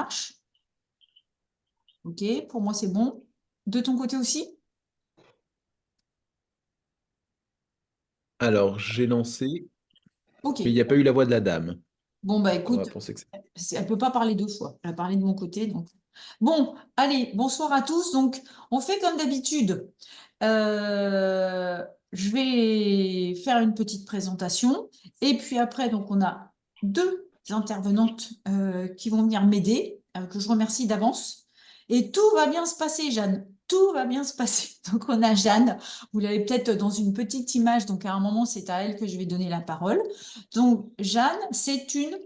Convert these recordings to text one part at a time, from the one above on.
marche? Ok, pour moi, c'est bon. De ton côté aussi? Alors, j'ai lancé, Ok. mais il n'y a pas eu la voix de la dame. Bon, bah On va écoute, penser que elle peut pas parler deux fois. Elle a parlé de mon côté, donc. Bon, allez, bonsoir à tous. Donc, on fait comme d'habitude. Je vais faire une petite présentation. Et puis après, donc, on a deux intervenantes qui vont venir m'aider, que je remercie d'avance. Et tout va bien se passer, Jeanne. Tout va bien se passer. Donc, on a Jeanne. Vous l'avez peut-être dans une petite image. Donc, à un moment, c'est à elle que je vais donner la parole. Donc, Jeanne, c'est une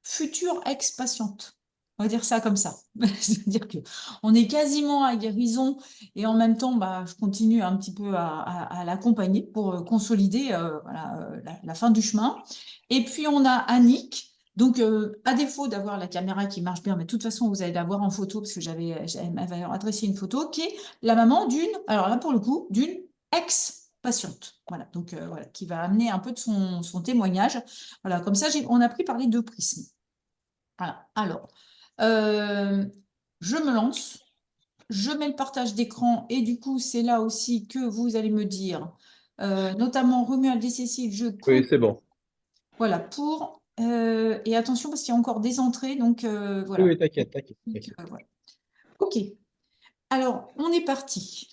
future ex-patiente. On va dire ça comme ça. C'est-à-dire que on est quasiment à guérison et en même temps, bah, je continue un petit peu à l'accompagner pour consolider voilà, la fin du chemin. Et puis, on a Annick. Donc, à défaut d'avoir la caméra qui marche bien, mais de toute façon, vous allez la voir en photo parce que elle m'avait adressé une photo qui est la maman d'une, alors là, pour le coup, d'une ex-patiente. Voilà, donc voilà, qui va amener un peu de son témoignage. Voilà, comme ça, on a pris par les deux prismes. Voilà. Alors, euh, je me lance, je mets le partage d'écran et du coup, c'est là aussi que vous allez me dire, notamment Romuald et Cécile, je oui, compte, c'est bon. voilà, pour, et attention parce qu'il y a encore des entrées, donc Oui, voilà. oui, t'inquiète, t'inquiète, t'inquiète. Voilà. Ok, alors, on est parti.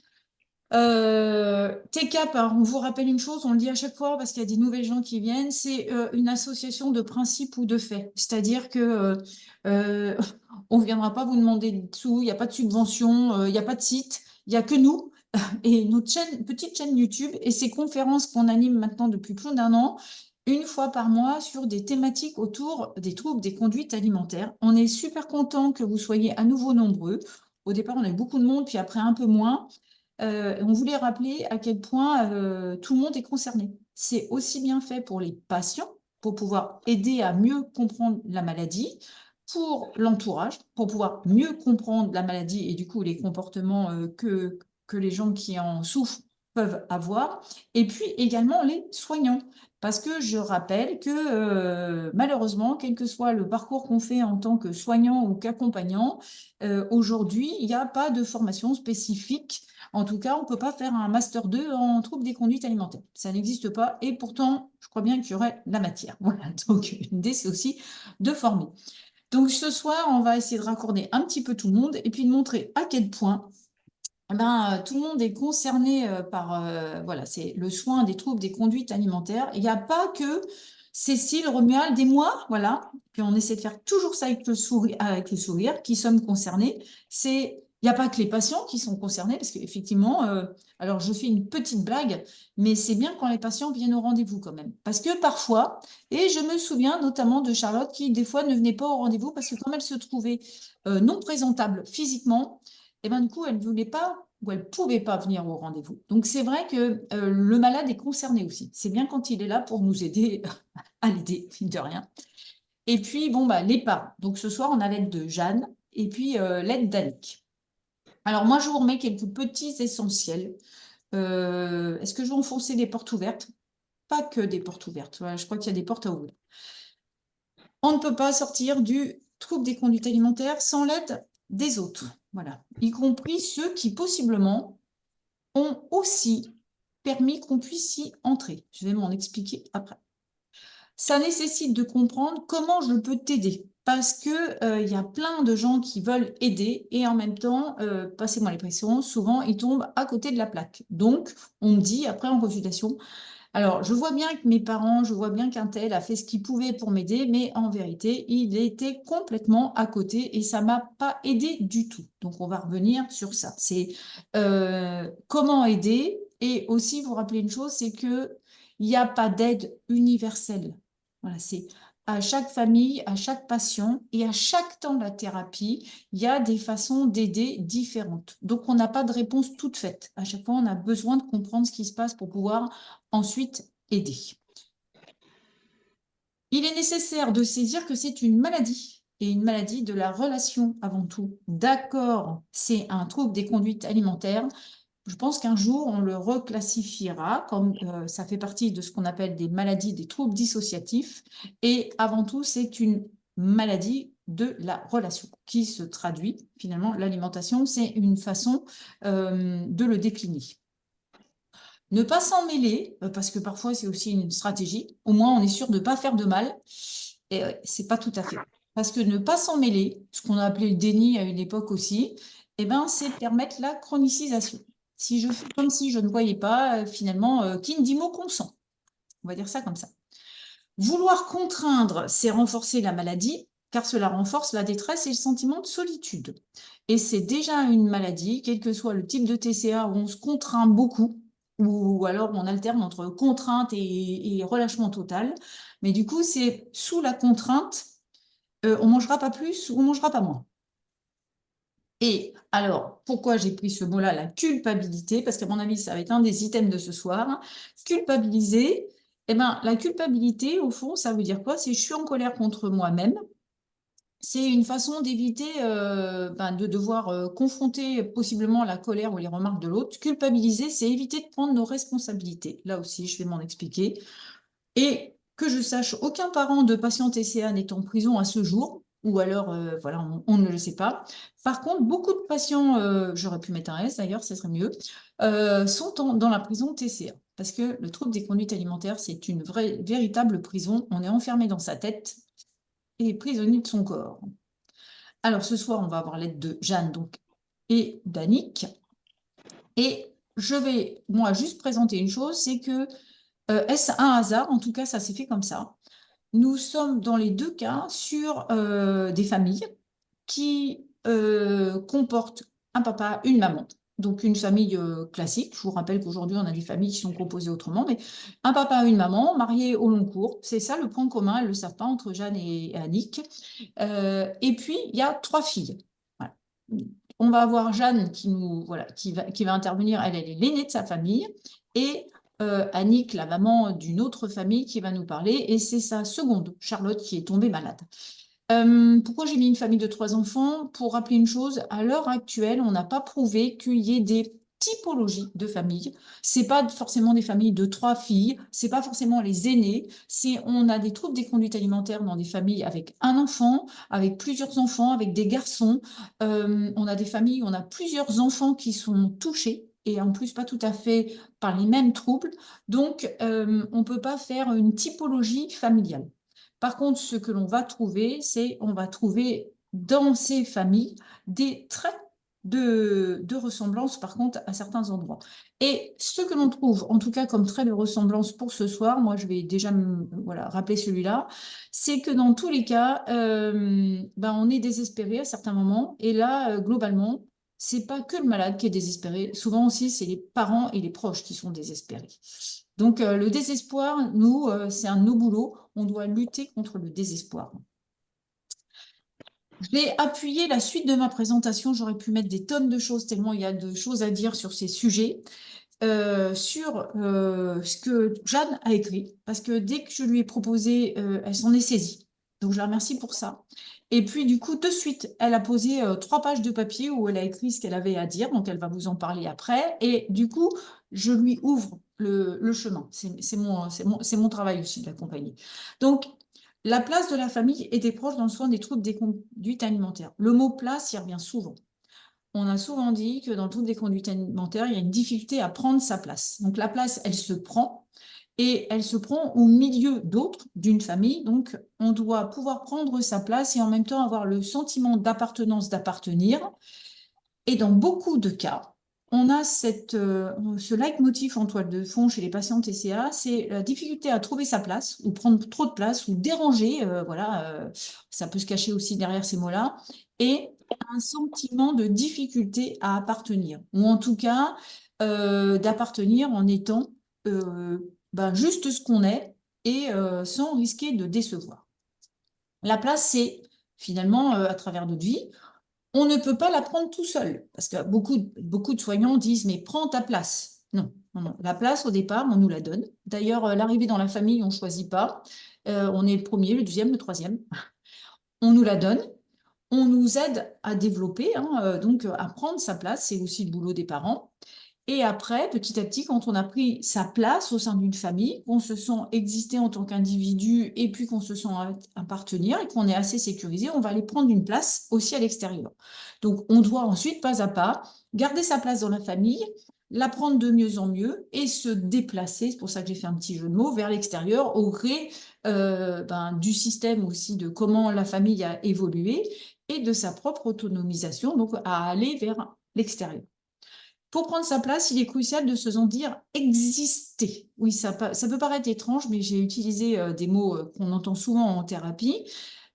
TCAP, alors on vous rappelle une chose, on le dit à chaque fois parce qu'il y a des nouvelles gens qui viennent, c'est une association de principes ou de faits. C'est-à-dire que on ne viendra pas vous demander de sous, il n'y a pas de subvention, il n'y a pas de site, il n'y a que nous et notre petite chaîne YouTube et ces conférences qu'on anime maintenant depuis plus d'un an, une fois par mois sur des thématiques autour des troubles des conduites alimentaires. On est super content que vous soyez à nouveau nombreux. Au départ, on a eu beaucoup de monde, puis après un peu moins. On voulait rappeler à quel point tout le monde est concerné. C'est aussi bien fait pour les patients, pour pouvoir aider à mieux comprendre la maladie, pour l'entourage, pour pouvoir mieux comprendre la maladie et du coup les comportements que les gens qui en souffrent peuvent avoir, et puis également les soignants. Parce que je rappelle que malheureusement, quel que soit le parcours qu'on fait en tant que soignant ou qu'accompagnant, aujourd'hui, il n'y a pas de formation spécifique. En tout cas, on ne peut pas faire un master 2 en troubles des conduites alimentaires. Ça n'existe pas et pourtant, je crois bien qu'il y aurait la matière. Voilà, donc l'idée, c'est aussi de former. Donc ce soir, on va essayer de raccorder un petit peu tout le monde et puis de montrer à quel point tout le monde est concerné par voilà, c'est le soin des troubles des conduites alimentaires. Il n'y a pas que Cécile, Romuald et moi, voilà. Puis on essaie de faire toujours ça avec le sourire, qui sommes concernés. Il n'y a pas que les patients qui sont concernés, parce qu'effectivement, alors je fais une petite blague, mais c'est bien quand les patients viennent au rendez-vous quand même. Parce que parfois, et je me souviens notamment de Charlotte qui, des fois, ne venait pas au rendez-vous parce que comme elle se trouvait non présentable physiquement, et ben, du coup, elle ne voulait pas ou elle ne pouvait pas venir au rendez-vous. Donc, c'est vrai que le malade est concerné aussi. C'est bien quand il est là pour nous aider à l'aider, mine de rien. Et puis, bon, bah, les parents. Donc, ce soir, on a l'aide de Jeanne et puis l'aide d'Annick. Alors, moi, je vous remets quelques petits essentiels. Est-ce que je vais enfoncer des portes ouvertes? Pas que des portes ouvertes. Voilà, je crois qu'il y a des portes à ouvrir. On ne peut pas sortir du trouble des conduites alimentaires sans l'aide des autres. Voilà, y compris ceux qui possiblement ont aussi permis qu'on puisse y entrer. Je vais m'en expliquer après. Ça nécessite de comprendre comment je peux t'aider. Parce que il y a plein de gens qui veulent aider et en même temps, passez-moi les pressions, souvent ils tombent à côté de la plaque. Donc, on me dit après en consultation, alors je vois bien que mes parents, je vois bien qu'un tel a fait ce qu'il pouvait pour m'aider, mais en vérité, il était complètement à côté et ça m'a pas aidé du tout. Donc, on va revenir sur ça. C'est comment aider et aussi vous rappeler une chose, c'est que il n'y a pas d'aide universelle. Voilà, c'est à chaque famille, à chaque patient et à chaque temps de la thérapie, il y a des façons d'aider différentes. Donc, on n'a pas de réponse toute faite. À chaque fois, on a besoin de comprendre ce qui se passe pour pouvoir ensuite aider. Il est nécessaire de saisir que c'est une maladie et une maladie de la relation avant tout. D'accord, c'est un trouble des conduites alimentaires. Je pense qu'un jour, on le reclassifiera comme ça fait partie de ce qu'on appelle des maladies, des troubles dissociatifs. Et avant tout, c'est une maladie de la relation, qui se traduit, finalement, l'alimentation, c'est une façon de le décliner. Ne pas s'en mêler, parce que parfois c'est aussi une stratégie, au moins on est sûr de ne pas faire de mal, et c'est pas tout à fait. Parce que ne pas s'en mêler, ce qu'on a appelé le déni à une époque aussi, eh ben, c'est permettre la chronicisation. Si je fais comme si je ne voyais pas, finalement, qui ne dit mot consent. On va dire ça comme ça. Vouloir contraindre, c'est renforcer la maladie, car cela renforce la détresse et le sentiment de solitude. Et c'est déjà une maladie, quel que soit le type de TCA, où on se contraint beaucoup, ou alors on alterne entre contrainte et relâchement total. Mais du coup, c'est sous la contrainte, on mangera pas plus ou on mangera pas moins. Et alors, pourquoi j'ai pris ce mot-là, la culpabilité? Parce qu'à mon avis, ça va être un des items de ce soir. Culpabiliser, eh ben, la culpabilité, au fond, ça veut dire quoi? C'est je suis en colère contre moi-même. C'est une façon d'éviter de devoir confronter possiblement la colère ou les remarques de l'autre. Culpabiliser, c'est éviter de prendre nos responsabilités. Là aussi, je vais m'en expliquer. Et que je sache, aucun parent de patient TCA n'est en prison à ce jour, ou alors, voilà, on ne le sait pas. Par contre, beaucoup de patients, j'aurais pu mettre un S d'ailleurs, ça serait mieux, sont dans la prison TCA. Parce que le trouble des conduites alimentaires, c'est une véritable prison. On est enfermé dans sa tête et prisonnier de son corps. Alors, ce soir, on va avoir l'aide de Jeanne donc, et d'Annick. Et je vais, moi, juste présenter une chose, c'est que est-ce un hasard? En tout cas, ça s'est fait comme ça. Nous sommes dans les deux cas sur des familles qui comportent un papa, une maman. Donc une famille classique. Je vous rappelle qu'aujourd'hui, on a des familles qui sont composées autrement, mais un papa, une maman, mariés au long cours. C'est ça le point commun, elles ne le savent pas, entre Jeanne et Annick. Et puis, il y a 3 filles. Voilà. On va avoir Jeanne qui va intervenir. Elle est l'aînée de sa famille. Et Annick, la maman d'une autre famille, qui va nous parler. Et c'est sa seconde, Charlotte, qui est tombée malade. Pourquoi j'ai mis une famille de 3 enfants? Pour rappeler une chose, à l'heure actuelle, on n'a pas prouvé qu'il y ait des typologies de familles. C'est pas forcément des familles de 3 filles, c'est pas forcément les aînés. On a des troubles des conduites alimentaires dans des familles avec un enfant, avec plusieurs enfants, avec des garçons. On a des familles où on a plusieurs enfants qui sont touchés et en plus pas tout à fait par les mêmes troubles. Donc, on ne peut pas faire une typologie familiale. Par contre, ce que l'on va trouver, c'est on va trouver dans ces familles des traits de ressemblance, par contre, à certains endroits. Et ce que l'on trouve, en tout cas comme trait de ressemblance pour ce soir, moi je vais déjà rappeler celui-là, c'est que dans tous les cas, on est désespéré à certains moments. Et là, globalement, c'est pas que le malade qui est désespéré. Souvent aussi, c'est les parents et les proches qui sont désespérés. Donc, le désespoir, nous, c'est un de nos boulots. On doit lutter contre le désespoir. Je vais appuyer la suite de ma présentation. J'aurais pu mettre des tonnes de choses, tellement il y a de choses à dire sur ces sujets, sur ce que Jeanne a écrit. Parce que dès que je lui ai proposé, elle s'en est saisie. Donc, je la remercie pour ça. Et puis, du coup, de suite, elle a posé 3 pages de papier où elle a écrit ce qu'elle avait à dire. Donc, elle va vous en parler après. Et du coup, je lui ouvre le chemin. C'est mon travail aussi de l'accompagner. Donc, la place de la famille et des proches dans le soin des troubles des conduites alimentaires. Le mot place, il revient souvent. On a souvent dit que dans le trouble des conduites alimentaires, il y a une difficulté à prendre sa place. Donc, la place, elle se prend. Et elle se prend au milieu d'autres d'une famille. Donc, on doit pouvoir prendre sa place et en même temps avoir le sentiment d'appartenance, d'appartenir. Et dans beaucoup de cas, on a ce leitmotiv en toile de fond chez les patients TCA, c'est la difficulté à trouver sa place ou prendre trop de place ou déranger. Ça peut se cacher aussi derrière ces mots-là. Et un sentiment de difficulté à appartenir, ou en tout cas d'appartenir en étant juste ce qu'on est et sans risquer de décevoir. La place, c'est finalement, à travers notre vie, on ne peut pas la prendre tout seul. Parce que beaucoup de soignants disent, mais prends ta place. Non, non, non. La place, au départ, on nous la donne. D'ailleurs, l'arrivée dans la famille, on ne choisit pas. On est le premier, le deuxième, le troisième. On nous la donne. On nous aide à développer, donc à prendre sa place. C'est aussi le boulot des parents. Et après, petit à petit, quand on a pris sa place au sein d'une famille, qu'on se sent exister en tant qu'individu et puis qu'on se sent appartenir et qu'on est assez sécurisé, on va aller prendre une place aussi à l'extérieur. Donc, on doit ensuite, pas à pas, garder sa place dans la famille, la prendre de mieux en mieux et se déplacer, c'est pour ça que j'ai fait un petit jeu de mots, vers l'extérieur au gré du système aussi de comment la famille a évolué et de sa propre autonomisation, donc à aller vers l'extérieur. Pour prendre sa place, il est crucial de se sentir exister. Oui, ça peut paraître étrange, mais j'ai utilisé des mots qu'on entend souvent en thérapie.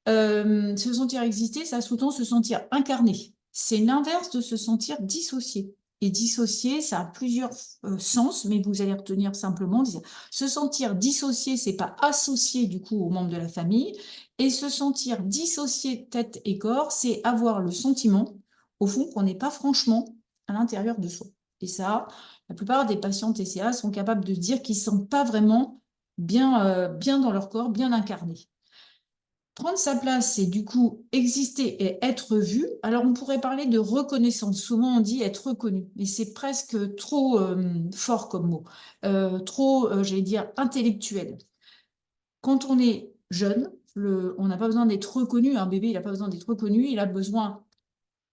Se sentir exister, ça sous-tend se sentir incarné. C'est l'inverse de se sentir dissocié. Et dissocié, ça a plusieurs sens, mais vous allez retenir simplement. Se sentir dissocié, c'est pas associé du coup aux membres de la famille. Et se sentir dissocié tête et corps, c'est avoir le sentiment, au fond, qu'on n'est pas franchement à l'intérieur de soi. Et ça, la plupart des patients TCA sont capables de dire qu'ils ne se sentent pas vraiment bien, bien dans leur corps, bien incarnés. Prendre sa place, c'est du coup exister et être vu. Alors, on pourrait parler de reconnaissance. Souvent, on dit être reconnu, mais c'est presque trop fort comme mot, trop, j'allais dire, intellectuel. Quand on est jeune, on n'a pas besoin d'être reconnu. Un bébé, il n'a pas besoin d'être reconnu. Il a besoin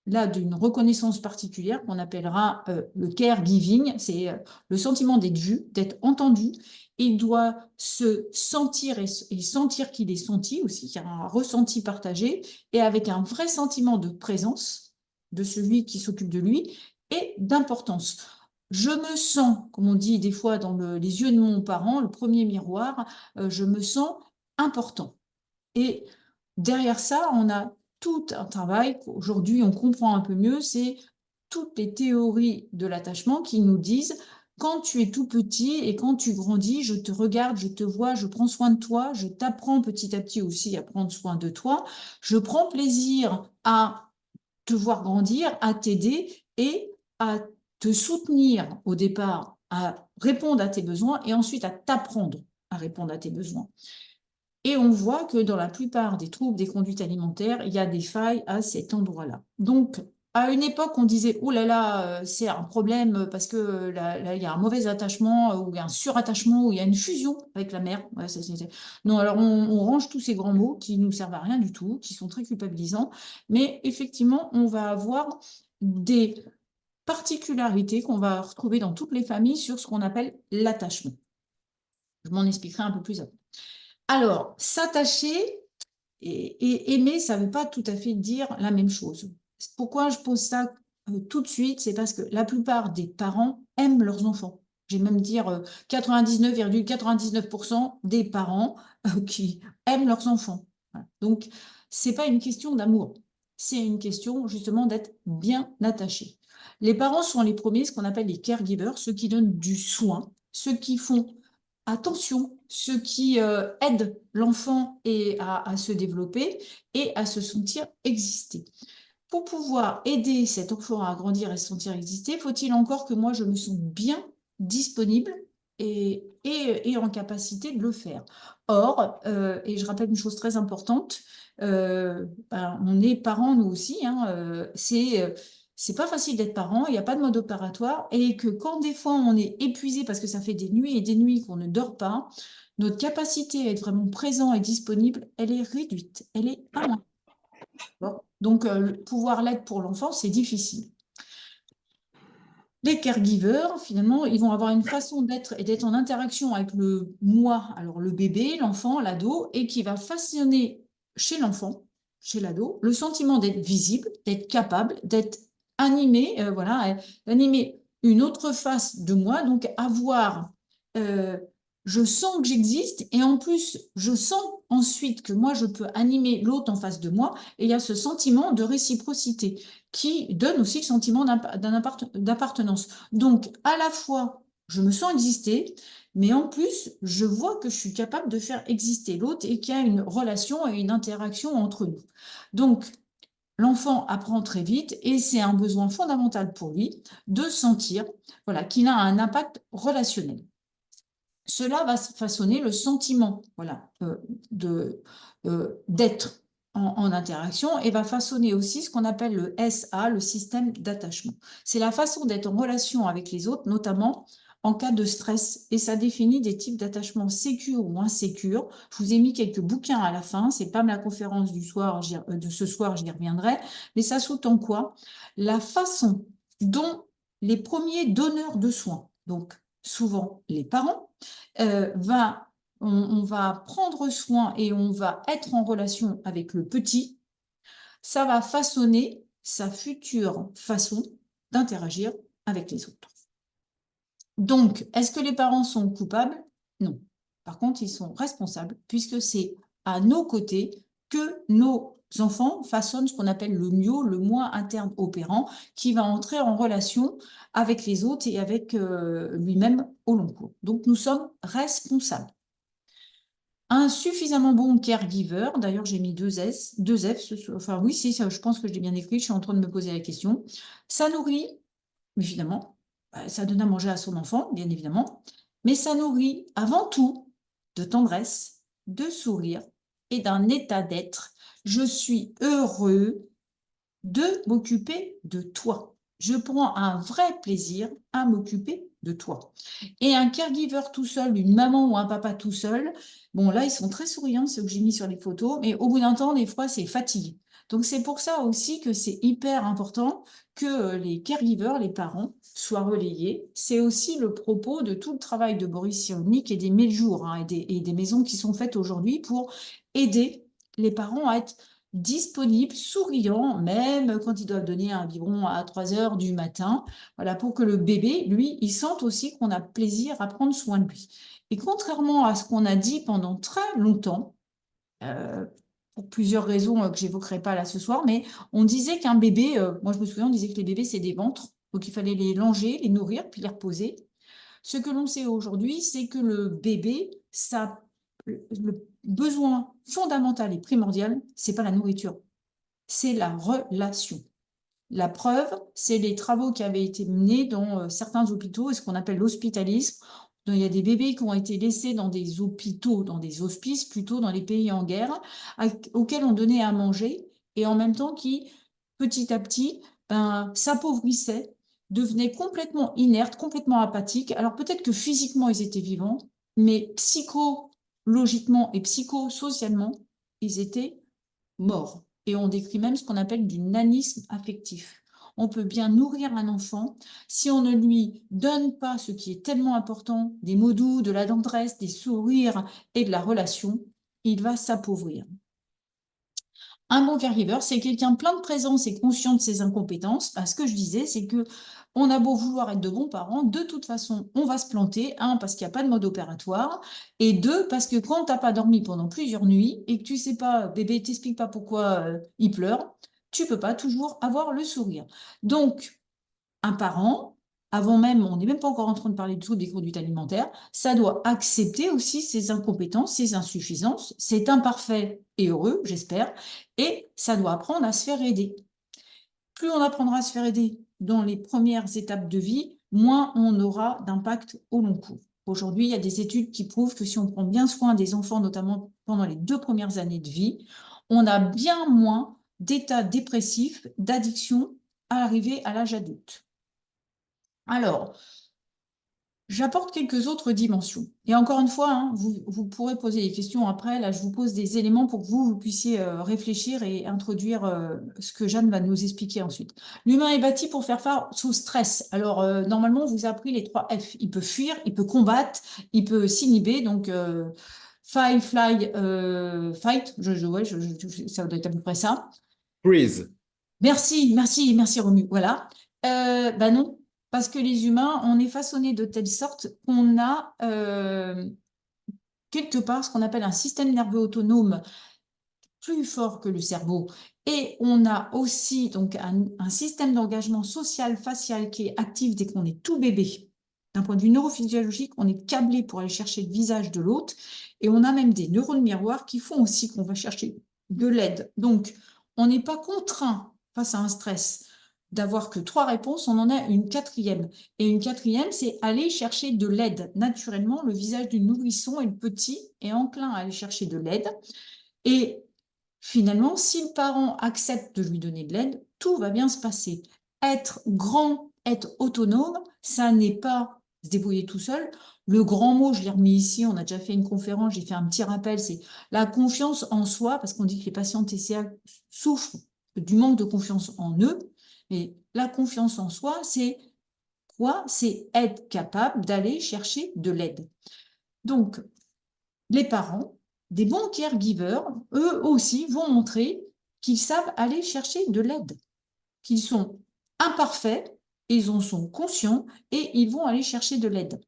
là d'une reconnaissance particulière qu'on appellera le caregiving, c'est le sentiment d'être vu, d'être entendu. Il doit se sentir et sentir qu'il est senti aussi, qu'il y a un ressenti partagé et avec un vrai sentiment de présence de celui qui s'occupe de lui et d'importance. Je me sens, comme on dit des fois dans les yeux de mon parent, le premier miroir, je me sens important. Et derrière ça, on a tout un travail qu'aujourd'hui on comprend un peu mieux, c'est toutes les théories de l'attachement qui nous disent quand tu es tout petit et quand tu grandis, je te regarde, je te vois, je prends soin de toi, je t'apprends petit à petit aussi à prendre soin de toi, je prends plaisir à te voir grandir, à t'aider et à te soutenir au départ, à répondre à tes besoins et ensuite à t'apprendre à répondre à tes besoins. Et on voit que dans la plupart des troubles des conduites alimentaires, il y a des failles à cet endroit-là. Donc, à une époque, on disait, oh là là, c'est un problème parce que là, il y a un mauvais attachement, ou il y a un surattachement, ou il y a une fusion avec la mère. Ouais, non, alors on range tous ces grands mots qui ne nous servent à rien du tout, qui sont très culpabilisants. Mais effectivement, on va avoir des particularités qu'on va retrouver dans toutes les familles sur ce qu'on appelle l'attachement. Je m'en expliquerai un peu plus après. Alors, s'attacher et aimer, ça ne veut pas tout à fait dire la même chose. Pourquoi je pose ça tout de suite? C'est parce que la plupart des parents aiment leurs enfants. Je vais même dire 99,99% des parents qui aiment leurs enfants. Voilà. Donc, ce n'est pas une question d'amour. C'est une question justement d'être bien attaché. Les parents sont les premiers, ce qu'on appelle les caregivers, ceux qui donnent du soin, ceux qui font attention, ceux qui aident l'enfant à se développer et à se sentir exister. Pour pouvoir aider cet enfant à grandir et se sentir exister, faut-il encore que moi je me sente bien disponible et en capacité de le faire. Or, et je rappelle une chose très importante, on est parents nous aussi, hein, c'est pas facile d'être parent, il n'y a pas de mode opératoire, et que quand des fois on est épuisé parce que ça fait des nuits et des nuits qu'on ne dort pas, notre capacité à être vraiment présent et disponible, elle est réduite, elle est à moins. Donc, pouvoir l'être pour l'enfant, c'est difficile. Les caregivers, finalement, ils vont avoir une façon d'être et d'être en interaction avec le moi, alors le bébé, l'enfant, l'ado, et qui va façonner chez l'enfant, chez l'ado, le sentiment d'être visible, d'être capable, d'être animé, voilà, d'animer une autre face de moi, donc avoir, je sens que j'existe, et en plus, je sens ensuite que moi, je peux animer l'autre en face de moi, et il y a ce sentiment de réciprocité qui donne aussi le sentiment d'appartenance. Donc, à la fois, je me sens exister, mais en plus, je vois que je suis capable de faire exister l'autre et qu'il y a une relation et une interaction entre nous. Donc, l'enfant apprend très vite et c'est un besoin fondamental pour lui de sentir voilà, qu'il a un impact relationnel. Cela va façonner le sentiment voilà, d'être en interaction et va façonner aussi ce qu'on appelle le SA, le système d'attachement. C'est la façon d'être en relation avec les autres, notamment en cas de stress, et ça définit des types d'attachement sécures ou insécures. Je vous ai mis quelques bouquins à la fin, c'est pas ma conférence de ce soir, j'y reviendrai, mais ça sous-tend quoi? La façon dont les premiers donneurs de soins, donc souvent les parents, on va prendre soin et on va être en relation avec le petit, ça va façonner sa future façon d'interagir avec les autres. Donc, est-ce que les parents sont coupables? Non. Par contre, ils sont responsables puisque c'est à nos côtés que nos enfants façonnent ce qu'on appelle le MIO, le moi interne opérant, qui va entrer en relation avec les autres et avec lui-même au long cours. Donc, nous sommes responsables. Un suffisamment bon caregiver, d'ailleurs j'ai mis deux S, deux F, enfin oui, si, ça, je pense que je l'ai bien écrit, je suis en train de me poser la question. Ça nourrit, évidemment, ça donne à manger à son enfant, bien évidemment, mais ça nourrit avant tout de tendresse, de sourire et d'un état d'être. Je suis heureux de m'occuper de toi. Je prends un vrai plaisir à m'occuper de toi. Et un caregiver tout seul, une maman ou un papa tout seul, bon là, ils sont très souriants, ceux que j'ai mis sur les photos, mais au bout d'un temps, des fois, c'est fatigué. Donc c'est pour ça aussi que c'est hyper important que les caregivers, les parents, soient relayés. C'est aussi le propos de tout le travail de Boris Cyrulnik et des 1000 jours hein, et des maisons qui sont faites aujourd'hui pour aider les parents à être disponibles, souriants, même quand ils doivent donner un biberon à 3 heures du matin, voilà, pour que le bébé, lui, il sente aussi qu'on a plaisir à prendre soin de lui. Et contrairement à ce qu'on a dit pendant très longtemps, pour plusieurs raisons que j'évoquerai pas là ce soir, mais on disait qu'un bébé, moi je me souviens, on disait que les bébés, c'est des ventres, donc il fallait les langer, les nourrir, puis les reposer. Ce que l'on sait aujourd'hui, c'est que le bébé, le besoin fondamental et primordial, c'est pas la nourriture, c'est la relation. La preuve, c'est les travaux qui avaient été menés dans certains hôpitaux, et ce qu'on appelle l'hospitalisme. Il y a des bébés qui ont été laissés dans des hôpitaux, dans des hospices, plutôt dans les pays en guerre, auxquels on donnait à manger, et en même temps qui, petit à petit, s'appauvrissait, devenaient complètement inertes, complètement apathiques. Alors peut-être que physiquement, ils étaient vivants, mais psychologiquement et psychosocialement, ils étaient morts. Et on décrit même ce qu'on appelle du nanisme affectif. On peut bien nourrir un enfant si on ne lui donne pas ce qui est tellement important, des mots doux, de la tendresse, des sourires et de la relation, il va s'appauvrir. Un bon caregiver, c'est quelqu'un plein de présence et conscient de ses incompétences. Ce que je disais, c'est que on a beau vouloir être de bons parents, de toute façon, on va se planter. Un, parce qu'il n'y a pas de mode opératoire. Et deux, parce que quand tu n'as pas dormi pendant plusieurs nuits et que tu sais pas, bébé t'explique pas pourquoi il pleure, tu peux pas toujours avoir le sourire. Donc, un parent, avant même, on n'est même pas encore en train de parler de tout des conduites alimentaires, ça doit accepter aussi ses incompétences, ses insuffisances, c'est imparfait et heureux, j'espère, et ça doit apprendre à se faire aider. Plus on apprendra à se faire aider dans les premières étapes de vie, moins on aura d'impact au long cours. Aujourd'hui, il y a des études qui prouvent que si on prend bien soin des enfants, notamment pendant les 2 premières années de vie, on a bien moins d'états dépressifs, d'addiction à l'arrivée à l'âge adulte. Alors, j'apporte quelques autres dimensions. Et encore une fois, hein, vous pourrez poser des questions après. Là, je vous pose des éléments pour que vous puissiez réfléchir et introduire ce que Jeanne va nous expliquer ensuite. L'humain est bâti pour faire face au stress. Alors, normalement, on vous a appris les 3 F. Il peut fuir, il peut combattre, il peut s'inhiber. Donc, fight, fly, fight. Ça doit être à peu près ça. Freeze. Merci, merci, merci Romu. Voilà. Non, parce que les humains, on est façonnés de telle sorte qu'on a quelque part ce qu'on appelle un système nerveux autonome plus fort que le cerveau. Et on a aussi donc un système d'engagement social facial qui est actif dès qu'on est tout bébé. D'un point de vue neurophysiologique, on est câblé pour aller chercher le visage de l'autre. Et on a même des neurones miroirs qui font aussi qu'on va chercher de l'aide. Donc, on n'est pas contraint face à un stress d'avoir que 3 réponses, on en a une 4e. Et une 4e, c'est aller chercher de l'aide. Naturellement, le visage du nourrisson et le petit est enclin à aller chercher de l'aide. Et finalement, si le parent accepte de lui donner de l'aide, tout va bien se passer. Être grand, être autonome, ça n'est pas se débrouiller tout seul. Le grand mot, je l'ai remis ici, on a déjà fait une conférence, j'ai fait un petit rappel, c'est la confiance en soi, parce qu'on dit que les patients TCA souffrent du manque de confiance en eux, mais la confiance en soi, c'est quoi? C'est être capable d'aller chercher de l'aide. Donc, les parents, des bons caregivers, eux aussi, vont montrer qu'ils savent aller chercher de l'aide, qu'ils sont imparfaits, ils en sont conscients et ils vont aller chercher de l'aide.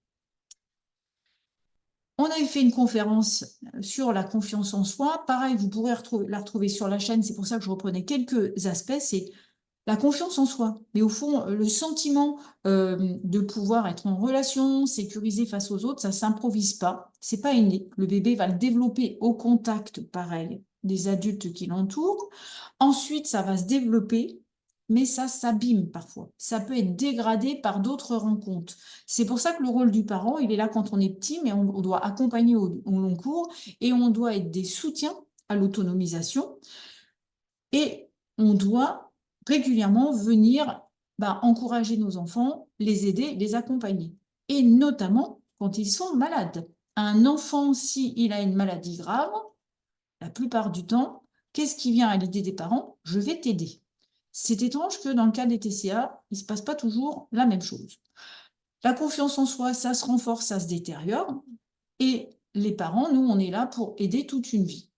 On avait fait une conférence sur la confiance en soi. Pareil, vous pourrez la retrouver sur la chaîne. C'est pour ça que je reprenais quelques aspects. C'est la confiance en soi. Mais au fond, le sentiment de pouvoir être en relation, sécurisé face aux autres, ça ne s'improvise pas. C'est pas inné. Le bébé va le développer au contact, pareil, des adultes qui l'entourent. Ensuite, ça va se développer, mais ça s'abîme parfois. Ça peut être dégradé par d'autres rencontres. C'est pour ça que le rôle du parent, il est là quand on est petit, mais on doit accompagner au long cours et on doit être des soutiens à l'autonomisation et on doit régulièrement venir encourager nos enfants, les aider, les accompagner. Et notamment quand ils sont malades. Un enfant, s'il a une maladie grave, la plupart du temps, qu'est-ce qui vient à l'idée des parents? Je vais t'aider. C'est étrange que dans le cas des TCA, il ne se passe pas toujours la même chose. La confiance en soi, ça se renforce, ça se détériore. Et les parents, nous, on est là pour aider toute une vie.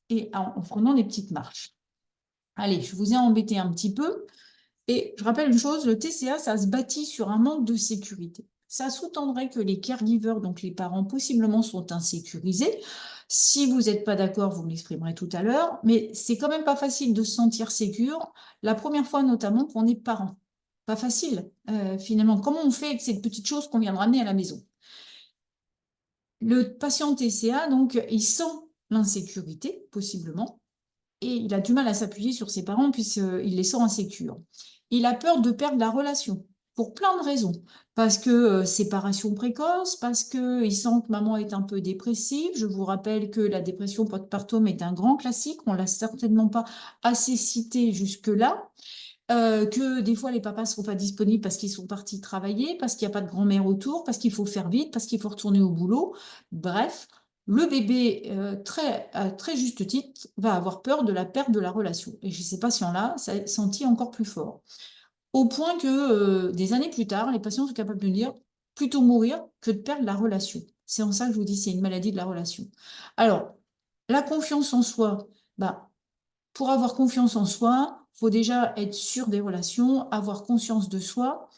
Et en prenant des petites marches. Allez, je vous ai embêté un petit peu. Et je rappelle une chose, le TCA, ça se bâtit sur un manque de sécurité. Ça sous-tendrait que les caregivers, donc les parents, possiblement sont insécurisés. Si vous n'êtes pas d'accord, vous m'exprimerez tout à l'heure, mais c'est quand même pas facile de se sentir sécure, la première fois notamment qu'on est parent. Pas facile, finalement. Comment on fait avec cette petite chose qu'on vient de ramener à la maison? Le patient TCA, donc, il sent l'insécurité, possiblement, et il a du mal à s'appuyer sur ses parents puisqu'il les sent insécures. Il a peur de perdre la relation pour plein de raisons. Parce que séparation précoce, parce qu'il sent que maman est un peu dépressive. Je vous rappelle que la dépression postpartum est un grand classique. On ne l'a certainement pas assez cité jusque-là. Que des fois les papas ne sont pas disponibles parce qu'ils sont partis travailler, parce qu'il n'y a pas de grand-mère autour, parce qu'il faut faire vite, parce qu'il faut retourner au boulot. Bref, le bébé, à très juste titre, va avoir peur de la perte de la relation. Et chez ces patients-là, ça est senti encore plus fort. Au point que des années plus tard, les patients sont capables de dire plutôt mourir que de perdre la relation. C'est en ça que je vous dis, c'est une maladie de la relation. Alors, la confiance en soi, pour avoir confiance en soi, il faut déjà être sûr des relations, avoir conscience de soi.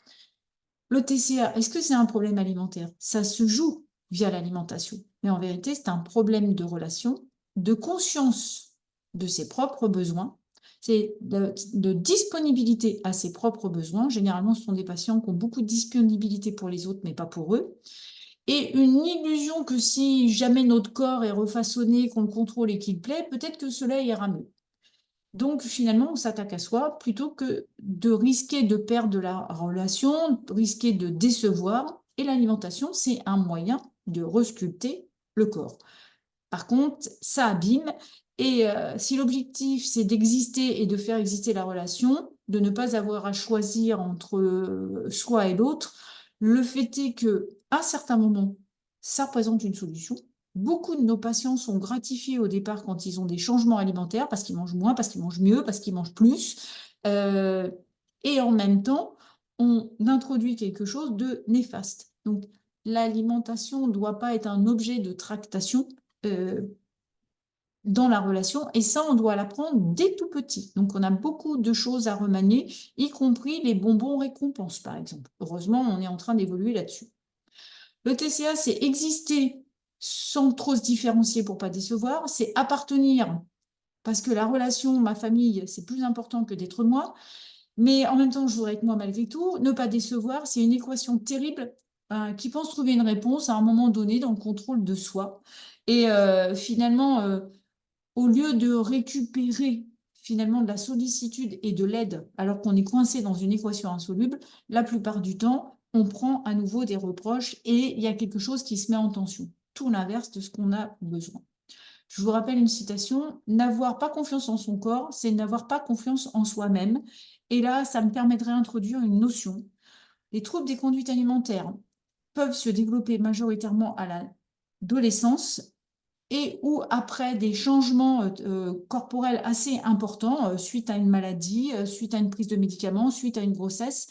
Le TCA, est-ce que c'est un problème alimentaire? Ça se joue via l'alimentation. Mais en vérité, c'est un problème de relation, de conscience de ses propres besoins, c'est de disponibilité à ses propres besoins. Généralement, ce sont des patients qui ont beaucoup de disponibilité pour les autres, mais pas pour eux. Et une illusion que si jamais notre corps est refaçonné, qu'on le contrôle et qu'il plaît, peut-être que cela ira mieux. Donc, finalement, on s'attaque à soi plutôt que de risquer de perdre la relation, risquer de décevoir. Et l'alimentation, c'est un moyen de resculpter le corps. Par contre, ça abîme. Et si l'objectif, c'est d'exister et de faire exister la relation, de ne pas avoir à choisir entre soi et l'autre, le fait est qu'à certains moments, ça représente une solution. Beaucoup de nos patients sont gratifiés au départ quand ils ont des changements alimentaires, parce qu'ils mangent moins, parce qu'ils mangent mieux, parce qu'ils mangent plus. Euh, et en même temps, on introduit quelque chose de néfaste. Donc, l'alimentation ne doit pas être un objet de tractation dans la relation, et ça, on doit l'apprendre dès tout petit. Donc, on a beaucoup de choses à remanier, y compris les bonbons récompenses, par exemple. Heureusement, on est en train d'évoluer là-dessus. Le TCA, c'est exister sans trop se différencier pour pas décevoir, c'est appartenir, parce que la relation, ma famille, c'est plus important que d'être moi, mais en même temps, je voudrais être moi malgré tout. Ne pas décevoir, c'est une équation terrible qui pense trouver une réponse à un moment donné dans le contrôle de soi. Et finalement, au lieu de récupérer finalement de la sollicitude et de l'aide alors qu'on est coincé dans une équation insoluble, la plupart du temps, on prend à nouveau des reproches et il y a quelque chose qui se met en tension. Tout l'inverse de ce qu'on a besoin. Je vous rappelle une citation: «N'avoir pas confiance en son corps, c'est n'avoir pas confiance en soi-même», et là, ça me permettrait d'introduire une notion. Les troubles des conduites alimentaires peuvent se développer majoritairement à l'adolescence et ou après des changements, corporels assez importants, suite à une maladie, suite à une prise de médicaments, suite à une grossesse.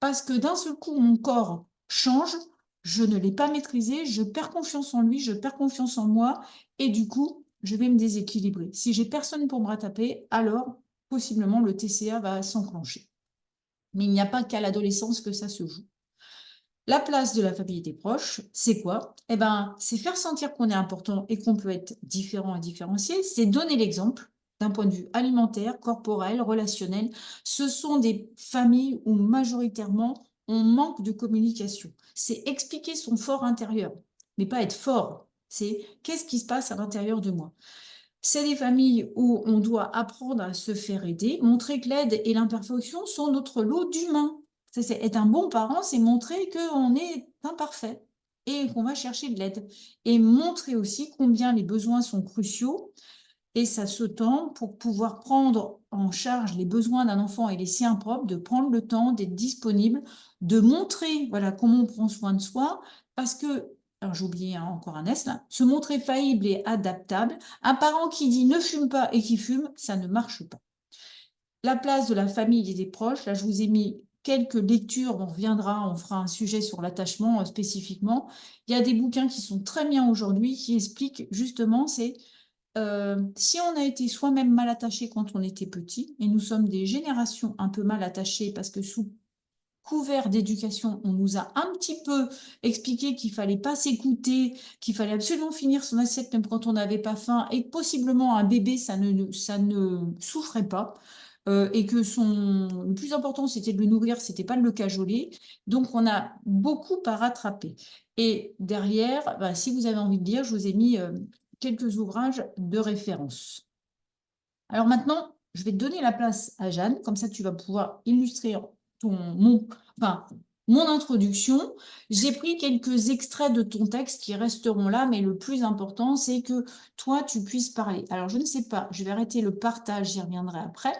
Parce que d'un seul coup, mon corps change, je ne l'ai pas maîtrisé, je perds confiance en lui, je perds confiance en moi et du coup, je vais me déséquilibrer. Si j'ai personne pour me rattraper, alors possiblement le TCA va s'enclencher. Mais il n'y a pas qu'à l'adolescence que ça se joue. La place de la famille et des proches, c'est quoi? Eh ben, c'est faire sentir qu'on est important et qu'on peut être différent et différencié. C'est donner l'exemple d'un point de vue alimentaire, corporel, relationnel. Ce sont des familles où majoritairement on manque de communication. C'est expliquer son fort intérieur, mais pas être fort. C'est qu'est-ce qui se passe à l'intérieur de moi. C'est des familles où on doit apprendre à se faire aider, montrer que l'aide et l'imperfection sont notre lot d'humain. C'est être un bon parent, c'est montrer qu'on est imparfait et qu'on va chercher de l'aide. Et montrer aussi combien les besoins sont cruciaux et ça se tend pour pouvoir prendre en charge les besoins d'un enfant et les siens propres, de prendre le temps d'être disponible, de montrer voilà comment on prend soin de soi, parce que, alors j'ai oublié encore un S là, se montrer faillible et adaptable. Un parent qui dit ne fume pas et qui fume, ça ne marche pas. La place de la famille et des proches, là je vous ai mis quelques lectures, on reviendra, on fera un sujet sur l'attachement spécifiquement. Il y a des bouquins qui sont très bien aujourd'hui, qui expliquent justement, c'est si on a été soi-même mal attaché quand on était petit, et nous sommes des générations un peu mal attachées parce que sous couvert d'éducation, on nous a un petit peu expliqué qu'il fallait pas s'écouter, qu'il fallait absolument finir son assiette même quand on n'avait pas faim et que possiblement un bébé, ça ne souffrait pas, et que le plus important, c'était de le nourrir, c'était pas de le cajoler. Donc on a beaucoup à rattraper et derrière, bah, si vous avez envie de lire, je vous ai mis, quelques ouvrages de référence. Alors maintenant, je vais te donner la place à Jeanne, comme ça tu vas pouvoir illustrer enfin, mon introduction. J'ai pris quelques extraits de ton texte qui resteront là, mais le plus important, c'est que toi, tu puisses parler. Alors, je ne sais pas, je vais arrêter le partage, j'y reviendrai après.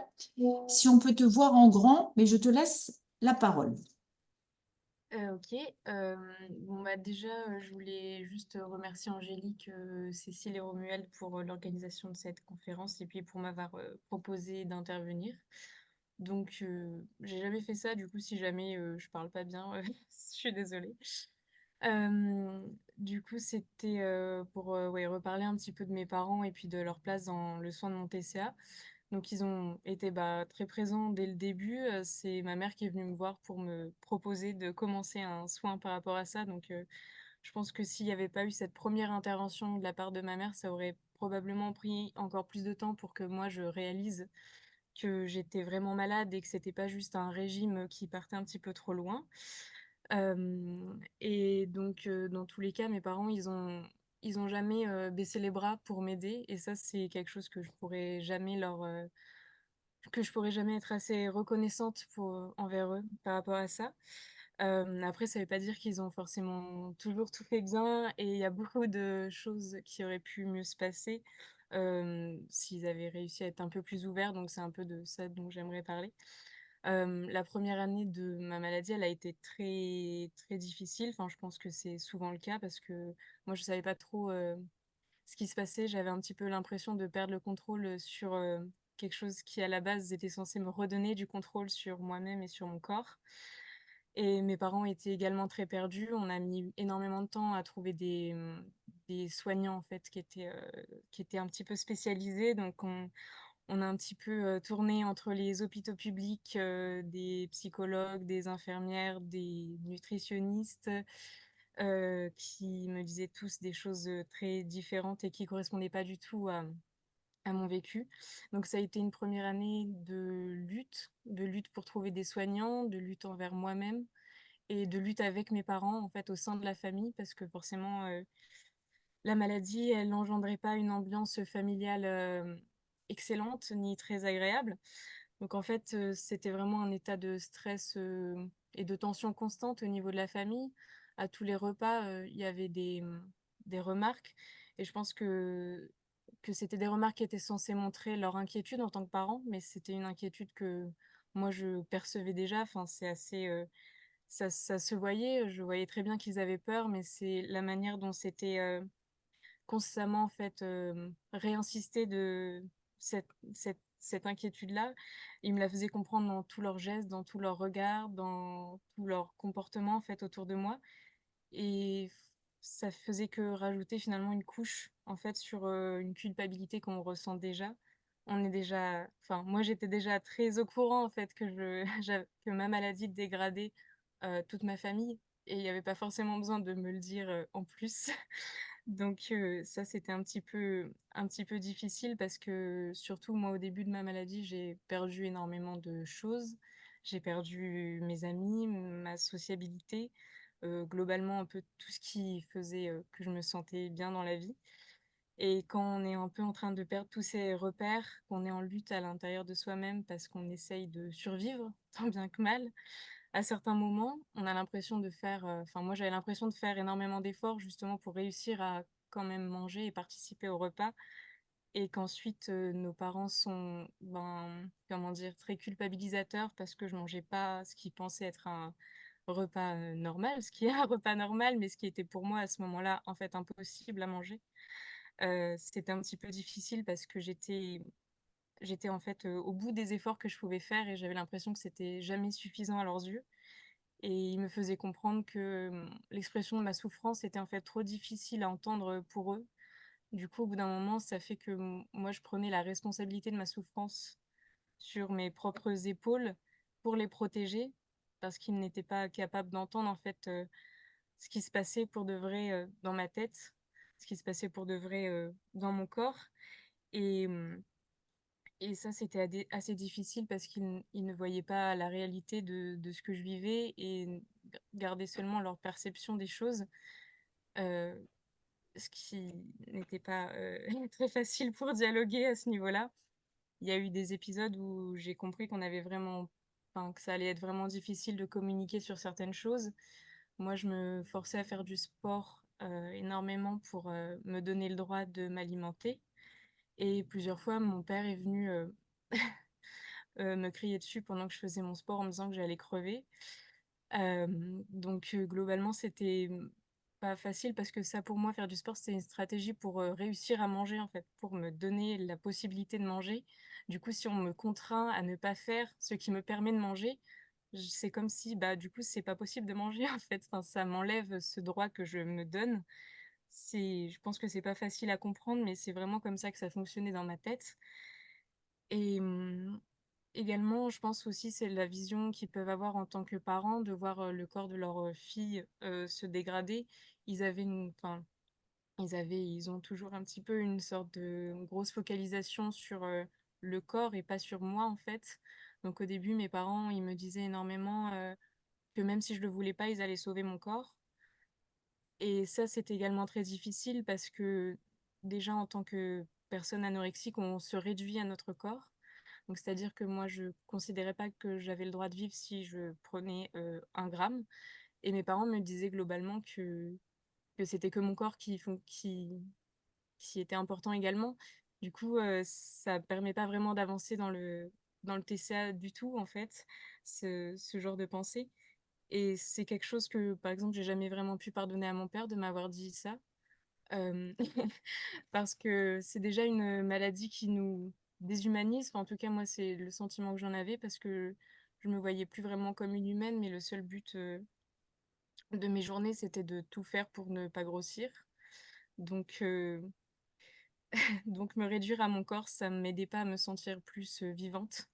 Si on peut te voir en grand, mais je te laisse la parole. OK, bon, bah, déjà, je voulais juste remercier Angélique, Cécile et Romuald pour, l'organisation de cette conférence et puis pour m'avoir, proposé d'intervenir. Donc, j'ai jamais fait ça, du coup, si jamais, je parle pas bien, je suis désolée. Du coup, c'était, pour, ouais, reparler un petit peu de mes parents et puis de leur place dans le soin de mon TCA. Donc ils ont été, bah, très présents dès le début, c'est ma mère qui est venue me voir pour me proposer de commencer un soin par rapport à ça. Donc je pense que s'il n'y avait pas eu cette première intervention de la part de ma mère, ça aurait probablement pris encore plus de temps pour que moi je réalise que j'étais vraiment malade et que c'était pas juste un régime qui partait un petit peu trop loin. Et donc dans tous les cas, mes parents, ils ont jamais, baissé les bras pour m'aider et ça, c'est quelque chose que je pourrais jamais être assez reconnaissante envers eux par rapport à ça. Après, ça veut pas dire qu'ils ont forcément toujours tout fait bien et il y a beaucoup de choses qui auraient pu mieux se passer, s'ils avaient réussi à être un peu plus ouverts, donc c'est un peu de ça dont j'aimerais parler. La première année de ma maladie, elle a été très, très difficile. Enfin, je pense que c'est souvent le cas parce que moi, je savais pas trop, ce qui se passait. J'avais un petit peu l'impression de perdre le contrôle, sur, quelque chose qui, à la base, était censé me redonner du contrôle sur moi-même et sur mon corps. Et mes parents étaient également très perdus. On a mis énormément de temps à trouver des soignants, en fait, qui étaient un petit peu spécialisés. Donc on a un petit peu, tourné entre les hôpitaux publics, des psychologues, des infirmières, des nutritionnistes, qui me disaient tous des choses, très différentes et qui correspondaient pas du tout à mon vécu. Donc ça a été une première année de lutte pour trouver des soignants, de lutte envers moi-même et de lutte avec mes parents, en fait, au sein de la famille parce que forcément, la maladie, elle n'engendrait pas une ambiance familiale, excellente ni très agréable. Donc en fait, c'était vraiment un état de stress, et de tension constante au niveau de la famille. À tous les repas, il y avait des remarques et je pense que que c'était des remarques qui étaient censées montrer leur inquiétude en tant que parents, mais c'était une inquiétude que moi je percevais déjà. Enfin, c'est assez, ça se voyait, je voyais très bien qu'ils avaient peur, mais c'est la manière dont c'était, constamment en fait, réinsister de cette inquiétude-là. Ils me la faisaient comprendre dans tous leurs gestes, dans tous leurs regards, dans tout leur comportement en fait autour de moi et ça faisait que rajouter finalement une couche en fait sur, une culpabilité qu'on ressent déjà. On est déjà enfin moi j'étais déjà très au courant en fait que je que ma maladie dégradait, toute ma famille et il y avait pas forcément besoin de me le dire, en plus. Donc ça, c'était un petit peu difficile parce que surtout moi, au début de ma maladie, j'ai perdu énormément de choses. J'ai perdu mes amis, ma sociabilité, globalement un peu tout ce qui faisait, que je me sentais bien dans la vie et quand on est un peu en train de perdre tous ces repères, qu'on est en lutte à l'intérieur de soi-même parce qu'on essaye de survivre tant bien que mal, à certains moments, on a l'impression de faire, enfin moi j'avais l'impression de faire énormément d'efforts justement pour réussir à quand même manger et participer au repas et qu'ensuite, nos parents sont, ben, comment dire? Très culpabilisateurs parce que je mangeais pas ce qu'ils pensaient être un repas, normal, ce qui est un repas normal, mais ce qui était pour moi à ce moment-là, en fait, impossible à manger. C'était un petit peu difficile parce que j'étais en fait, au bout des efforts que je pouvais faire et j'avais l'impression que c'était jamais suffisant à leurs yeux. Et il me faisait comprendre que, l'expression de ma souffrance était en fait trop difficile à entendre, pour eux. Du coup, au bout d'un moment, ça fait que, moi, je prenais la responsabilité de ma souffrance sur mes propres épaules pour les protéger, parce qu'ils n'étaient pas capables d'entendre, en fait, ce qui se passait pour de vrai, dans ma tête, ce qui se passait pour de vrai, dans mon corps et et ça, c'était assez difficile parce qu'ils ne voyaient pas la réalité de ce que je vivais et gardaient seulement leur perception des choses, heu, ce qui n'était pas, très facile pour dialoguer à ce niveau-là. Il y a eu des épisodes où j'ai compris qu'on avait vraiment enfin, que ça allait être vraiment difficile de communiquer sur certaines choses. Moi, je me forçais à faire du sport, énormément pour, me donner le droit de m'alimenter et plusieurs fois, mon père est venu, me crier dessus pendant que je faisais mon sport en me disant que j'allais crever. Donc globalement, c'était, pas facile parce que ça, pour moi, faire du sport, c'était une stratégie pour, réussir à manger, en fait, pour me donner la possibilité de manger. Du coup, si on me contraint à ne pas faire ce qui me permet de manger, c'est comme si, bah, du coup, c'est pas possible de manger, en fait. Enfin, ça m'enlève ce droit que je me donne. Je pense que c'est pas facile à comprendre, mais c'est vraiment comme ça que ça fonctionnait dans ma tête et également, je pense aussi, c'est la vision qu'ils peuvent avoir en tant que parents de voir, le corps de leur, fille, se dégrader. Ils avaient une enfin, ils ont toujours un petit peu une sorte de grosse focalisation sur, le corps et pas sur moi, en fait. Donc au début, mes parents, ils me disaient énormément, que même si je le voulais pas, ils allaient sauver mon corps et ça, c'est également très difficile parce que, déjà, en tant que personne anorexique, on se réduit à notre corps. Donc c'est-à-dire que moi, je considérais pas que j'avais le droit de vivre si je prenais, 1 gramme et mes parents me disaient globalement que c'était que mon corps qui était important également. Du coup, ça permet pas vraiment d'avancer dans le TCA du tout, en fait, ce genre de pensée et c'est quelque chose que, par exemple, j'ai jamais vraiment pu pardonner à mon père de m'avoir dit ça, hem, parce que c'est déjà une maladie qui nous déshumanise. Enfin, en tout cas, moi, c'est le sentiment que j'en avais parce que je me voyais plus vraiment comme une humaine, mais le seul but, de mes journées, c'était de tout faire pour ne pas grossir. Donc donc me réduire à mon corps, ça m'aidait pas à me sentir plus, vivante.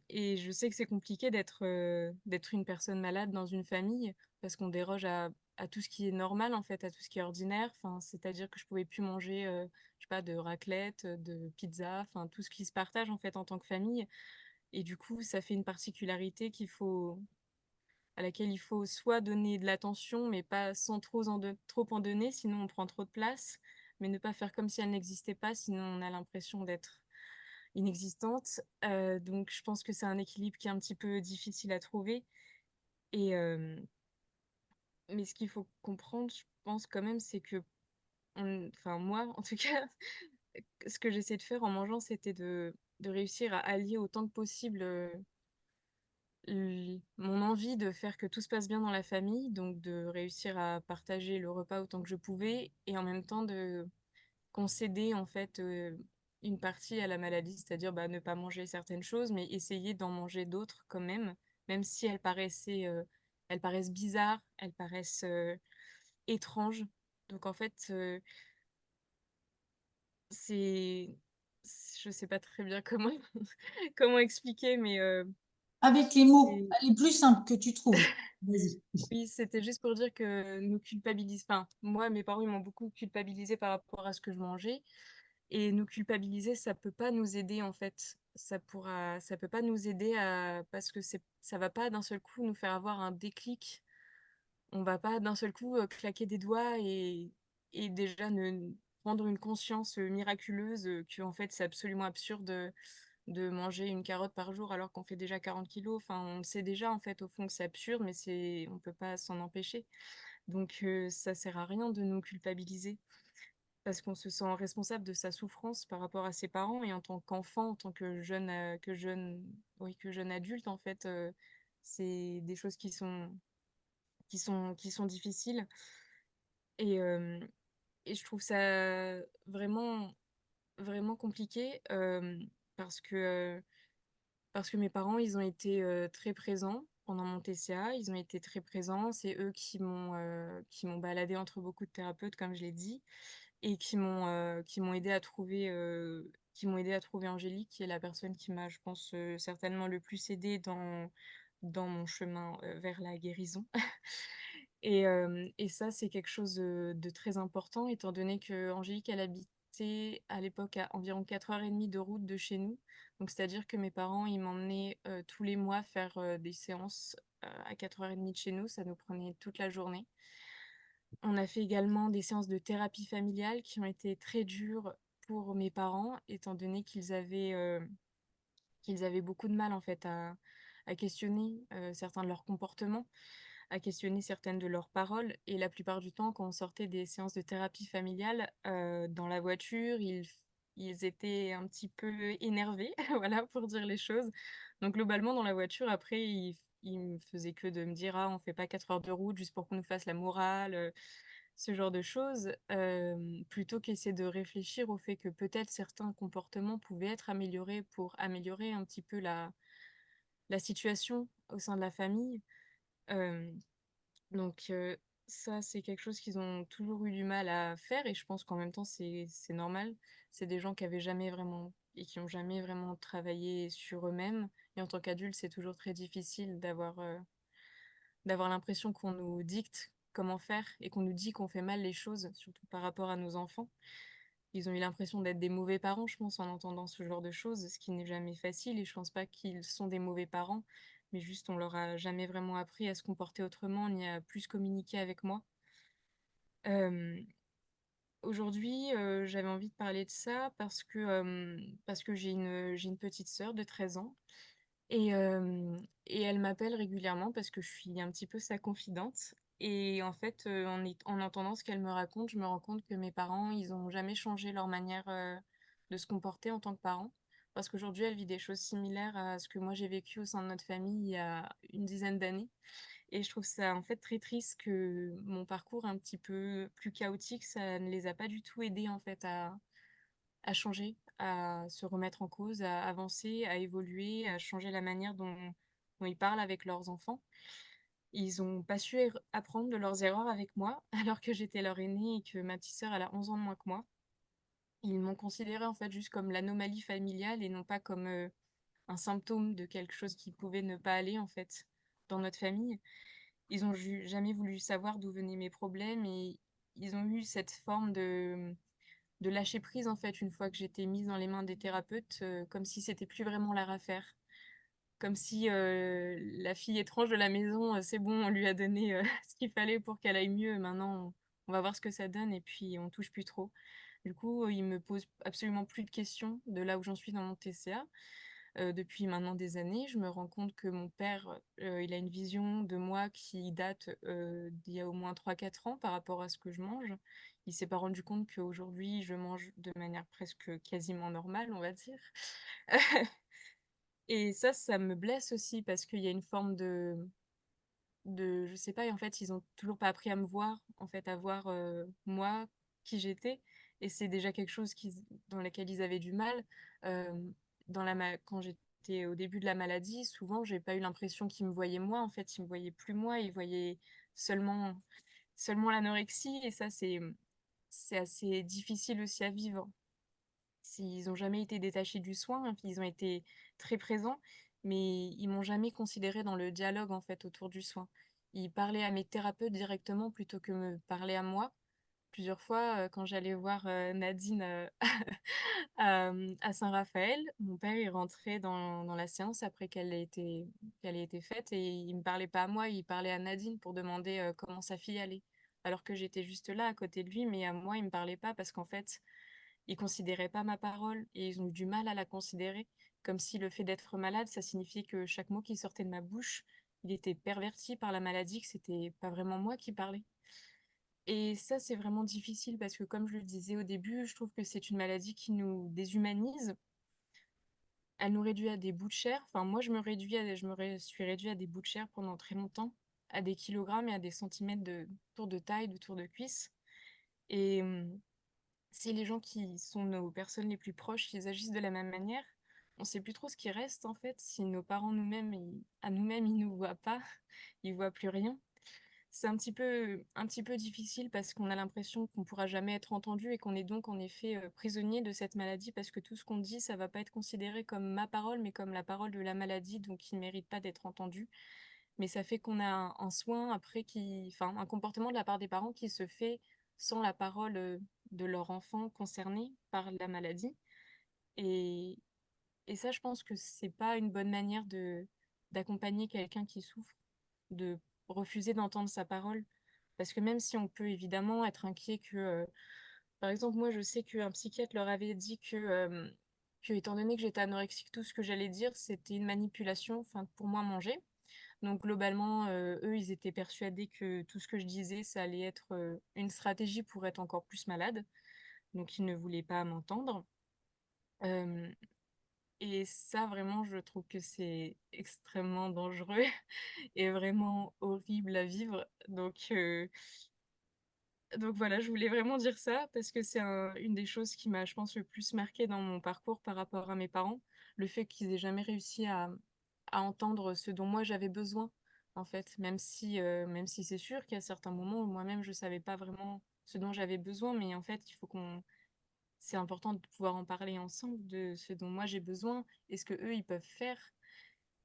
Et je sais que c'est compliqué d'être une personne malade dans une famille parce qu'on déroge à tout ce qui est normal, en fait, à tout ce qui est ordinaire. Enfin, c'est-à-dire que je pouvais plus manger, je sais pas, de raclette, de pizza, enfin tout ce qui se partage, en fait, en tant que famille et du coup, ça fait une particularité à laquelle il faut soit donner de l'attention, mais pas sans trop en donner, sinon on prend trop de place, mais ne pas faire comme si elle n'existait pas, sinon on a l'impression d'être inexistante. Donc je pense que c'est un équilibre qui est un petit peu difficile à trouver et mais ce qu'il faut comprendre, je pense quand même, c'est que enfin moi en tout cas, ce que j'essaie de faire en mangeant, c'était de réussir à allier autant que possible, mon envie de faire que tout se passe bien dans la famille, donc de réussir à partager le repas autant que je pouvais et en même temps de concéder en fait, une partie à la maladie, c'est-à-dire, bah, ne pas manger certaines choses, mais essayer d'en manger d'autres quand même, même si elles paraissent bizarres, elles paraissent, étranges. Donc en fait, c'est je sais pas très bien comment comment expliquer, mais, Avec les mots, c'est les plus simples que tu trouves. Vas-y. oui, c'était juste pour dire que nous culpabilise enfin, moi, mes parents, ils m'ont beaucoup culpabilisé par rapport à ce que je mangeais et nous culpabiliser, ça peut pas nous aider, en fait. Ça peut pas nous aider à parce que ça va pas d'un seul coup nous faire avoir un déclic. On va pas d'un seul coup, claquer des doigts et déjà ne prendre une conscience, miraculeuse, qu'en fait, c'est absolument absurde, de manger une carotte par jour alors qu'on fait déjà 40 kilos. Enfin, on le sait déjà, en fait, au fond, que c'est absurde, mais on peut pas s'en empêcher. Donc ça sert à rien de nous culpabiliser parce qu'on se sent responsable de sa souffrance par rapport à ses parents et en tant qu'enfant, en tant que jeune adulte, en fait, c'est des choses qui sont difficiles et hem et je trouve ça vraiment, vraiment compliqué, parce que mes parents, ils ont été, très présents pendant mon TCA. Ils ont été très présents. C'est eux qui m'ont baladée entre beaucoup de thérapeutes, comme je l'ai dit et qui m'ont aidée à trouver Angélique, qui est la personne qui m'a, je pense, certainement le plus aidée dans mon chemin, vers la guérison. Et ça, c'est quelque chose, de très important étant donné qu'Angélique, elle habitait à l'époque à environ 4 heures et demie de route de chez nous. Donc c'est-à-dire que mes parents, ils m'emmenaient, tous les mois faire, des séances, à 4 heures et demie de chez nous. Ça nous prenait toute la journée. On a fait également des séances de thérapie familiale qui ont été très dures pour mes parents étant donné qu'ils avaient beaucoup de mal en fait à questionner, certains de leurs comportements, à questionner certaines de leurs paroles et la plupart du temps, quand on sortait des séances de thérapie familiale, dans la voiture, ils étaient un petit peu énervés, voilà, pour dire les choses. Donc globalement, dans la voiture, après, ils me faisaient que de me dire: «Ah, on fait pas 4 heures de route juste pour qu'on nous fasse la morale», ce genre de choses, plutôt qu'essayer de réfléchir au fait que peut-être certains comportements pouvaient être améliorés pour améliorer un petit peu la situation au sein de la famille. Hem donc ça, c'est quelque chose qu'ils ont toujours eu du mal à faire et je pense qu'en même temps, c'est normal. C'est des gens qui avaient jamais vraiment et qui ont jamais vraiment travaillé sur eux-mêmes et en tant qu'adulte, c'est toujours très difficile d'avoir l'impression qu'on nous dicte comment faire et qu'on nous dit qu'on fait mal les choses, surtout par rapport à nos enfants. Ils ont eu l'impression d'être des mauvais parents, je pense, en entendant ce genre de choses, ce qui n'est jamais facile et je pense pas qu'ils sont des mauvais parents, mais juste on leur a jamais vraiment appris à se comporter autrement ni à plus communiquer avec moi. Hem, Aujourd'hui, j'avais envie de parler de ça parce que j'ai une petite sœur de 13 ans et elle m'appelle régulièrement parce que je suis un petit peu sa confidente et en fait, en entendant ce qu'elle me raconte, je me rends compte que mes parents, ils ont jamais changé leur manière, de se comporter en tant que parents. Parce qu'aujourd'hui, elle vit des choses similaires à ce que moi j'ai vécu au sein de notre famille il y a une dizaine d'années et je trouve ça, en fait, très triste que mon parcours un petit peu plus chaotique, ça ne les a pas du tout aidés, en fait, à changer, à se remettre en cause, à avancer, à évoluer, à changer la manière dont ils parlent avec leurs enfants. Ils ont pas su apprendre de leurs erreurs avec moi, alors que j'étais leur aînée et que ma petite sœur, elle a 11 ans de moins que moi. Ils m'ont considérée, en fait, juste comme l'anomalie familiale et non pas comme, un symptôme de quelque chose qui pouvait ne pas aller, en fait, dans notre famille. Ils ont jamais voulu savoir d'où venaient mes problèmes et ils ont eu cette forme de lâcher prise, en fait, une fois que j'étais mise dans les mains des thérapeutes, comme si c'était plus vraiment leur affaire. Comme si, la fille étrange de la maison, c'est bon, on lui a donné, ce qu'il fallait pour qu'elle aille mieux. Maintenant, on va voir ce que ça donne et puis on touche plus trop. Du coup, ils me posent absolument plus de questions de là où j'en suis dans mon TCA. depuis maintenant des années. Je me rends compte que mon père, il a une vision de moi qui date, d'il y a au moins 3 4 ans par rapport à ce que je mange. Il s'est pas rendu compte qu'aujourd'hui, je mange de manière presque quasiment normale, on va dire. Et ça me blesse aussi parce qu'il y a une forme de je sais pas, et en fait, ils ont toujours pas appris à me voir, en fait, à voir, moi, qui j'étais, et c'est déjà quelque chose dans lequel ils avaient du mal. Quand j'étais au début de la maladie, souvent, j'ai pas eu l'impression qu'ils me voyaient moi, en fait, ils me voyaient plus moi, ils voyaient seulement l'anorexie, et ça, c'est assez difficile aussi à vivre. Ils ont jamais été détachés du soin, hein, ils ont été très présents, mais ils m'ont jamais considérée dans le dialogue, en fait, autour du soin. Ils parlaient à mes thérapeutes directement plutôt que me parler à moi. Plusieurs fois, quand j'allais voir, Nadine, à Saint-Raphaël, mon père, il rentrait dans la séance après qu'elle ait été faite, et il me parlait pas à moi, il parlait à Nadine pour demander, comment sa fille allait. Alors que j'étais juste là, à côté de lui, mais à moi, il me parlait pas parce qu'en fait, ils considéraient pas ma parole et ils ont eu du mal à la considérer, comme si le fait d'être malade, ça signifiait que chaque mot qui sortait de ma bouche, il était perverti par la maladie, que c'était pas vraiment moi qui parlais. Et ça, c'est vraiment difficile parce que, comme je le disais au début, je trouve que c'est une maladie qui nous déshumanise. Elle nous réduit à des bouts de chair. Enfin, moi, suis réduit à des bouts de chair pendant très longtemps, à des kilogrammes et à des centimètres de tour de taille, de tour de cuisse. Et si les gens qui sont nos personnes les plus proches, ils agissent de la même manière, on sait plus trop ce qui reste en fait. Si nos parents à nous-mêmes, ils nous voient pas, ils voient plus rien. C'est un petit peu difficile parce qu'on a l'impression qu'on pourra jamais être entendu et qu'on est donc en effet prisonnier de cette maladie parce que tout ce qu'on dit, ça va pas être considéré comme ma parole, mais comme la parole de la maladie, donc il ne mérite pas d'être entendu. Mais ça fait qu'on a un soin après enfin, un comportement de la part des parents qui se fait sans la parole de leur enfant concerné par la maladie. Et, et ça, je pense que c'est pas une bonne manière d'accompagner quelqu'un qui souffre, de refuser d'entendre sa parole. Parce que même si on peut évidemment être inquiet par exemple, moi, je sais qu'un psychiatre leur avait dit que étant donné que j'étais anorexique, tout ce que j'allais dire, c'était une manipulation, enfin, pour moi, manger. Donc globalement, eux, ils étaient persuadés que tout ce que je disais, ça allait être une stratégie pour être encore plus malade. Donc ils ne voulaient pas m'entendre. Euh, et ça, vraiment, je trouve que c'est extrêmement dangereux et vraiment horrible à vivre. Donc voilà, je voulais vraiment dire ça parce que c'est une des choses qui m'a, je pense, le plus marqué dans mon parcours par rapport à mes parents. Le fait qu'ils aient jamais réussi à entendre ce dont moi j'avais besoin, en fait. Même si c'est sûr qu'il y a certains moments où moi-même je savais pas vraiment ce dont j'avais besoin, mais en fait, c'est important de pouvoir en parler ensemble de ce dont moi j'ai besoin et ce que eux ils peuvent faire.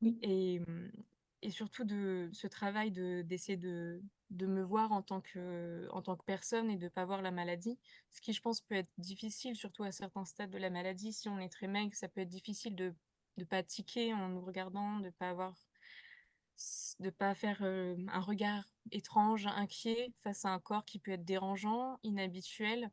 Oui, Et, et surtout de ce travail d'essayer de me voir en tant que personne et de pas voir la maladie. Ce qui, je pense, peut être difficile, surtout à certains stades de la maladie. Si on est très maigre, ça peut être difficile de pas tiquer en nous regardant, de pas faire un regard étrange, inquiet face à un corps qui peut être dérangeant, inhabituel,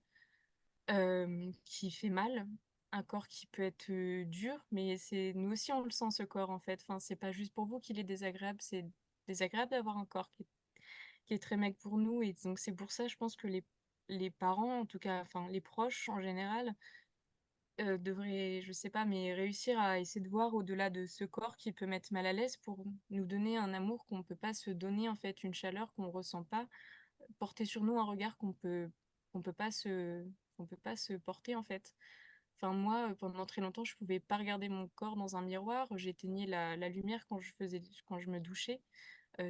qui fait mal, un corps qui peut être dur, mais c'est nous aussi on le sent ce corps en fait. Enfin, c'est pas juste pour vous qu'il est désagréable, c'est désagréable d'avoir un corps qui est très maigre pour nous, et donc c'est pour ça je pense que les parents, en tout cas, enfin les proches en général, devraient, je sais pas, mais réussir à essayer de voir au-delà de ce corps qui peut mettre mal à l'aise pour nous donner un amour qu'on peut pas se donner en fait, une chaleur qu'on ressent pas, porter sur nous un regard qu'on peut pas se qu'on peut pas se porter en fait. Enfin moi, pendant très longtemps, je pouvais pas regarder mon corps dans un miroir, j'éteignais la lumière quand je me douchais,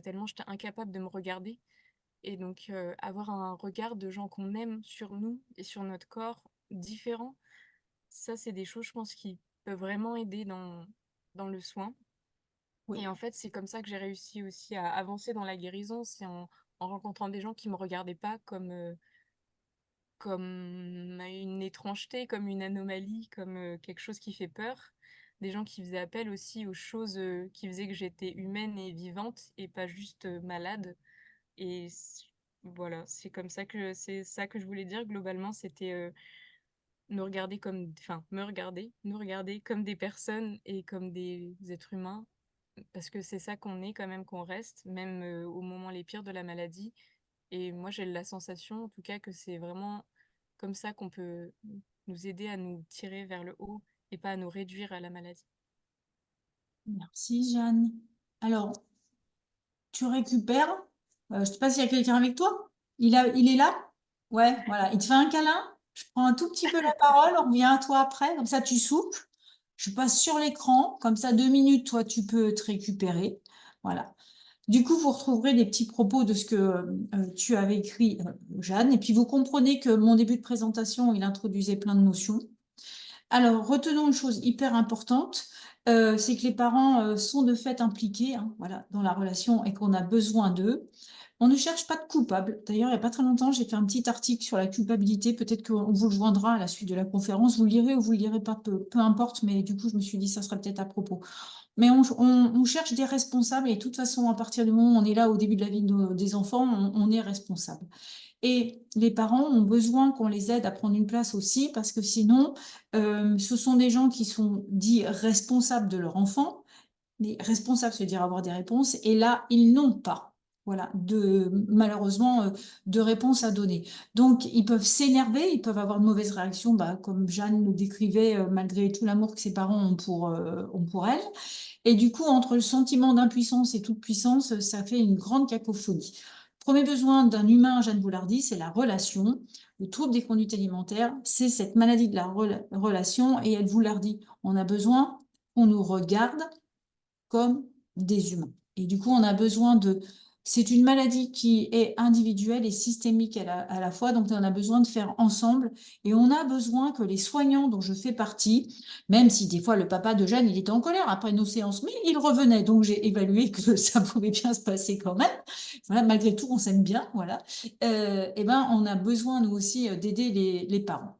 tellement j'étais incapable de me regarder, et donc avoir un regard de gens qu'on aime sur nous et sur notre corps différent, ça c'est des choses je pense qui peuvent vraiment aider dans le soin. Et oui. en fait, c'est comme ça que j'ai réussi aussi à avancer dans la guérison, c'est en rencontrant des gens qui me regardaient pas comme une étrangeté, comme une anomalie, comme quelque chose qui fait peur. Des gens qui faisaient appel aussi aux choses qui faisaient que j'étais humaine et vivante et pas juste malade. Et voilà, c'est ça que je voulais dire. Globalement, c'était nous regarder comme, enfin, nous regarder comme des personnes et comme des êtres humains, parce que c'est ça qu'on est quand même, qu'on reste, même au moment les pires de la maladie. Et moi, j'ai la sensation, en tout cas, que c'est vraiment comme ça qu'on peut nous aider à nous tirer vers le haut et pas à nous réduire à la maladie. Merci, Jeanne. Alors, tu récupères. Je ne sais pas s'il y a quelqu'un avec toi. Il est là? Ouais, voilà. Il te fait un câlin. Je prends un tout petit peu la parole. On revient à toi après. Comme ça, tu souffles. Je passe sur l'écran. Comme ça, 2 minutes, toi, tu peux te récupérer. Voilà. Du coup, vous retrouverez des petits propos de ce que tu avais écrit, Jeanne. Et puis, vous comprenez que mon début de présentation, il introduisait plein de notions. Alors, retenons une chose hyper importante, c'est que les parents sont de fait impliqués, hein, voilà, dans la relation et qu'on a besoin d'eux. On ne cherche pas de coupable. D'ailleurs, il n'y a pas très longtemps, j'ai fait un petit article sur la culpabilité. Peut-être qu'on vous le joindra à la suite de la conférence. Vous le lirez ou vous le lirez pas, peu importe. Mais du coup, je me suis dit, ça serait peut-être à propos. Mais on cherche des responsables et de toute façon, à partir du moment où on est là au début de la vie des enfants, on est responsable. Et les parents ont besoin qu'on les aide à prendre une place aussi, parce que sinon, ce sont des gens qui sont dits responsables de leur enfant, mais responsables, c'est-à-dire avoir des réponses, et là, ils n'ont pas. Voilà, malheureusement, de réponses à donner. Donc, ils peuvent s'énerver, ils peuvent avoir de mauvaises réactions, bah, comme Jeanne le décrivait, malgré tout l'amour que ses parents ont pour elle. Et du coup, entre le sentiment d'impuissance et toute puissance, ça fait une grande cacophonie. Premier besoin d'un humain, Jeanne Boulardi, c'est la relation. Le trouble des conduites alimentaires, c'est cette maladie de la relation. Et elle vous l'a dit, on a besoin qu'on nous regarde comme des humains. Et du coup, on a besoin de... C'est une maladie qui est individuelle et systémique à la fois, donc on a besoin de faire ensemble et on a besoin que les soignants dont je fais partie, même si des fois le papa de Jeanne, il était en colère après nos séances, mais il revenait, donc j'ai évalué que ça pouvait bien se passer quand même. Voilà, malgré tout, on s'aime bien, voilà. Et ben, on a besoin nous aussi d'aider les parents.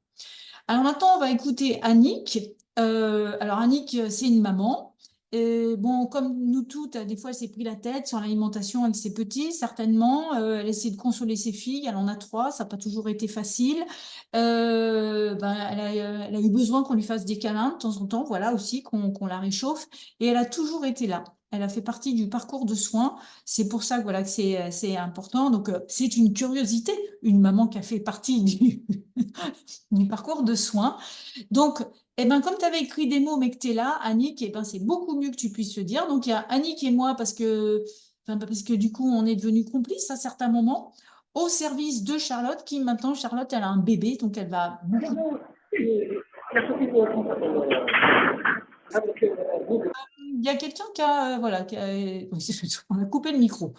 Alors maintenant, on va écouter Annick. Alors Annick, c'est une maman. Et bon, comme nous toutes, des fois, elle s'est pris la tête sur l'alimentation avec ses petits, certainement. Elle essaie de consoler ses filles. Elle en a 3, ça n'a pas toujours été facile. Elle a eu besoin qu'on lui fasse des câlins de temps en temps, voilà aussi, qu'on la réchauffe. Et elle a toujours été là. Elle a fait partie du parcours de soins. C'est pour ça que, voilà, que c'est important. Donc, c'est une curiosité, une maman qui a fait partie du parcours de soins. Donc, eh ben, comme tu avais écrit des mots, mais que tu es là, Annick, eh ben, c'est beaucoup mieux que tu puisses le dire. Donc, il y a Annick et moi, parce que du coup, on est devenus complices à certains moments, au service de Charlotte, qui maintenant, Charlotte, elle a un bébé, donc elle va... Il y a quelqu'un qui a... voilà, on a coupé le micro.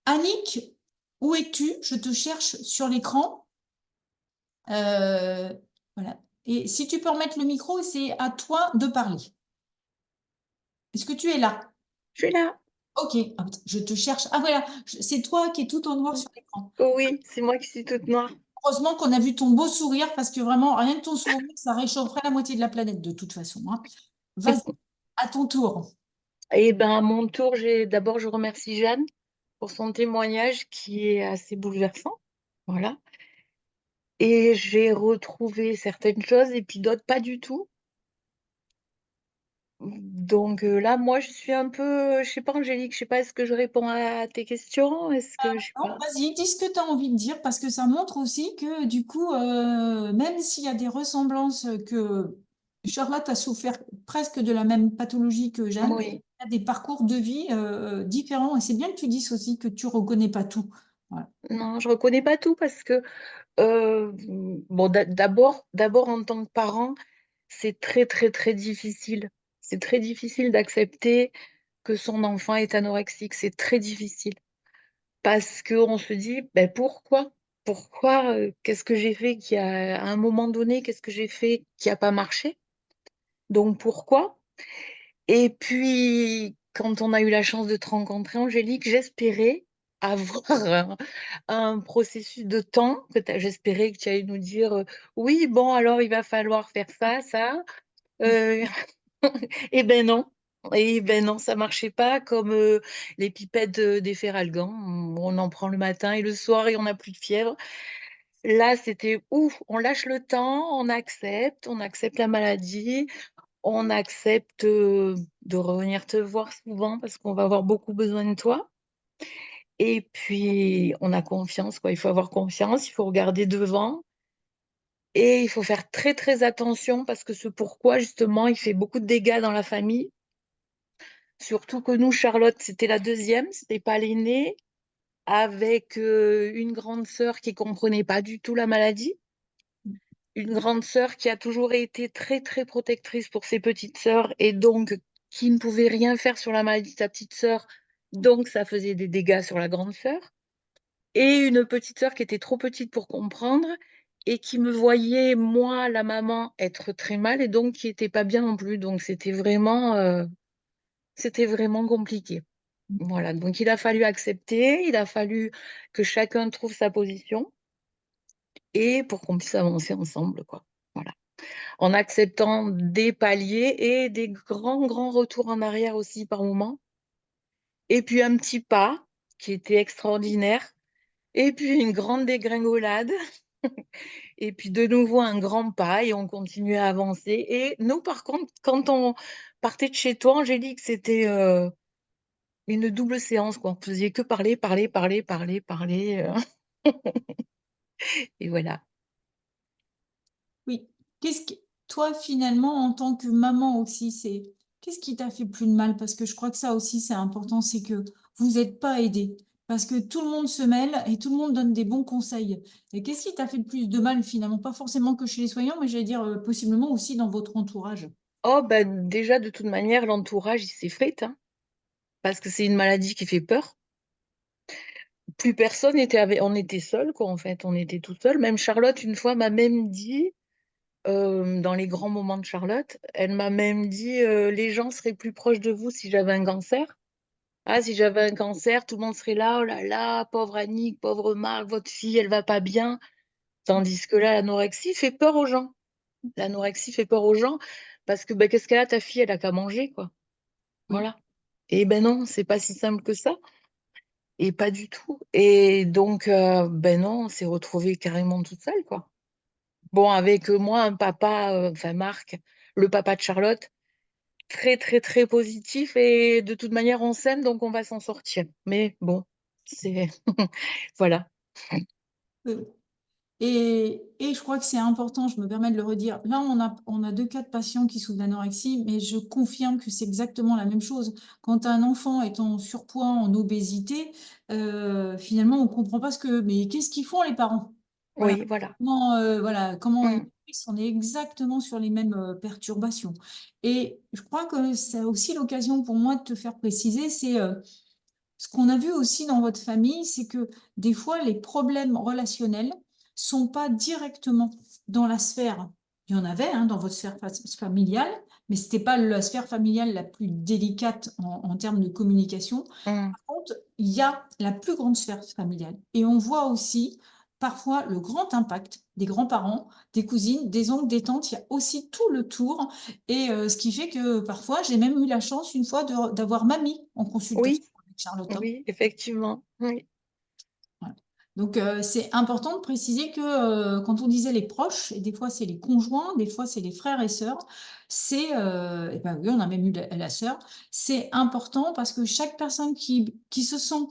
Annick, où es-tu? Je te cherche sur l'écran. Voilà. Et si tu peux remettre le micro, c'est à toi de parler. Est-ce que tu es là? Je suis là. Ok, je te cherche. Ah voilà, c'est toi qui es tout en noir sur l'écran. Oui, c'est moi qui suis toute noire. Heureusement qu'on a vu ton beau sourire parce que vraiment, rien que ton sourire, ça réchaufferait la moitié de la planète de toute façon, hein. Vas-y, à ton tour. Et ben à mon tour, d'abord je remercie Jeanne pour son témoignage qui est assez bouleversant. Voilà. Et j'ai retrouvé certaines choses et puis d'autres pas du tout. Donc là, moi, je suis un peu, je sais pas, Angélique, je sais pas, est-ce que je réponds à tes questions? Est-ce que je sais Non, pas? vas-y, dis ce que tu as envie de dire parce que ça montre aussi que du coup, même s'il y a des ressemblances que Charlotte a souffert presque de la même pathologie que Jeanne, Oui. il y a des parcours de vie différents et c'est bien que tu dises aussi que tu reconnais pas tout. Voilà. Non, je reconnais pas tout parce que bon, d'abord en tant que parent, c'est très très très difficile. C'est très difficile d'accepter que son enfant est anorexique. C'est très difficile parce qu'on se dit, ben pourquoi? Pourquoi? Qu'est-ce que j'ai fait qui a, à un moment donné, qu'est-ce que j'ai fait qui a pas marché? Donc pourquoi? Et puis, quand on a eu la chance de te rencontrer, Angélique, j'espérais avoir un processus de temps, j'espérais que tu allais nous dire, oui, bon, alors il va falloir faire ça, ça. Euh, Eh ben non. Et ben non, ça marchait pas comme les pipettes des Feralgan. On en prend le matin et le soir et on n'a plus de fièvre. Là, c'était ouf, on lâche le temps, on accepte la maladie, on accepte de revenir te voir souvent parce qu'on va avoir beaucoup besoin de toi. Et puis, on a confiance, quoi. Il faut avoir confiance, il faut regarder devant et il faut faire très, très attention parce que ce pourquoi, justement, il fait beaucoup de dégâts dans la famille. Surtout que nous, Charlotte, c'était la deuxième, c'était pas l'aînée, avec une grande sœur qui comprenait pas du tout la maladie. Une grande sœur qui a toujours été très, très protectrice pour ses petites sœurs et donc qui ne pouvait rien faire sur la maladie de sa petite sœur. Donc, ça faisait des dégâts sur la grande sœur. Et une petite sœur qui était trop petite pour comprendre et qui me voyait, moi, la maman, être très mal et donc qui était pas bien non plus. Donc, c'était vraiment compliqué. Voilà, donc il a fallu accepter, il a fallu que chacun trouve sa position et pour qu'on puisse avancer ensemble, quoi. Voilà. En acceptant des paliers et des grands, grands retours en arrière aussi par moment. Et puis un petit pas qui était extraordinaire. Et puis une grande dégringolade. Et puis de nouveau un grand pas et on continuait à avancer. Et nous, par contre, quand on partait de chez toi, Angélique, c'était une double séance, quoi. On faisait que parler, parler, parler, parler, parler. Et voilà. Oui. Qu'est-ce que toi, finalement, en tant que maman aussi, qu'est-ce qui t'a fait plus de mal? Parce que je crois que ça aussi, c'est important, c'est que vous n'êtes pas aidés. Parce que tout le monde se mêle et tout le monde donne des bons conseils. Et qu'est-ce qui t'a fait le plus de mal, finalement? Pas forcément que chez les soignants, mais j'allais dire possiblement aussi dans votre entourage. Oh, ben déjà, de toute manière, l'entourage, il s'effrite, hein, parce que c'est une maladie qui fait peur. Plus personne n'était avec, on était seuls, quoi, en fait, on était tout seuls. Même Charlotte, une fois, m'a même dit, dans les grands moments de Charlotte, elle m'a même dit, les gens seraient plus proches de vous si j'avais un cancer. Ah, si j'avais un cancer, tout le monde serait là, oh là là, pauvre Annick, pauvre Marc, votre fille, elle va pas bien. Tandis que là, l'anorexie fait peur aux gens. L'anorexie fait peur aux gens parce que, ben, qu'est-ce qu'elle a, ta fille, elle a qu'à manger, quoi. Oui. Voilà. Et ben non, c'est pas si simple que ça. Et pas du tout. Et donc, ben non, on s'est retrouvés carrément toute seule, quoi. Bon, avec moi, un papa, enfin Marc, le papa de Charlotte, très, très, très positif. Et de toute manière, on s'aime, donc on va s'en sortir. Mais bon, c'est... Voilà. Euh, et je crois que c'est important, je me permets de le redire. Là, on a deux cas de patients qui souffrent d'anorexie, mais je confirme que c'est exactement la même chose. Quand un enfant est en surpoids, en obésité, finalement, on ne comprend pas mais qu'est-ce qu'ils font les parents? Voilà. Oui, voilà. Comment ils Mm. on est exactement sur les mêmes perturbations. Et je crois que c'est aussi l'occasion pour moi de te faire préciser, c'est ce qu'on a vu aussi dans votre famille, c'est que des fois, les problèmes relationnels sont pas directement dans la sphère. Il y en avait dans votre sphère familiale, mais ce n'était pas la sphère familiale la plus délicate en termes de communication. Mm. Par contre, il y a la plus grande sphère familiale. Et on voit aussi parfois le grand impact des grands-parents, des cousines, des oncles, des tantes. Il y a aussi tout le tour. Et ce qui fait que parfois, j'ai même eu la chance une fois d'avoir mamie en consultation Oui, avec Charlotte. oui, effectivement. Oui, Voilà. Donc, c'est important de préciser que quand on disait les proches, et des fois c'est les conjoints, des fois c'est les frères et sœurs, et ben oui, on a même eu la sœur, c'est important parce que chaque personne qui se sent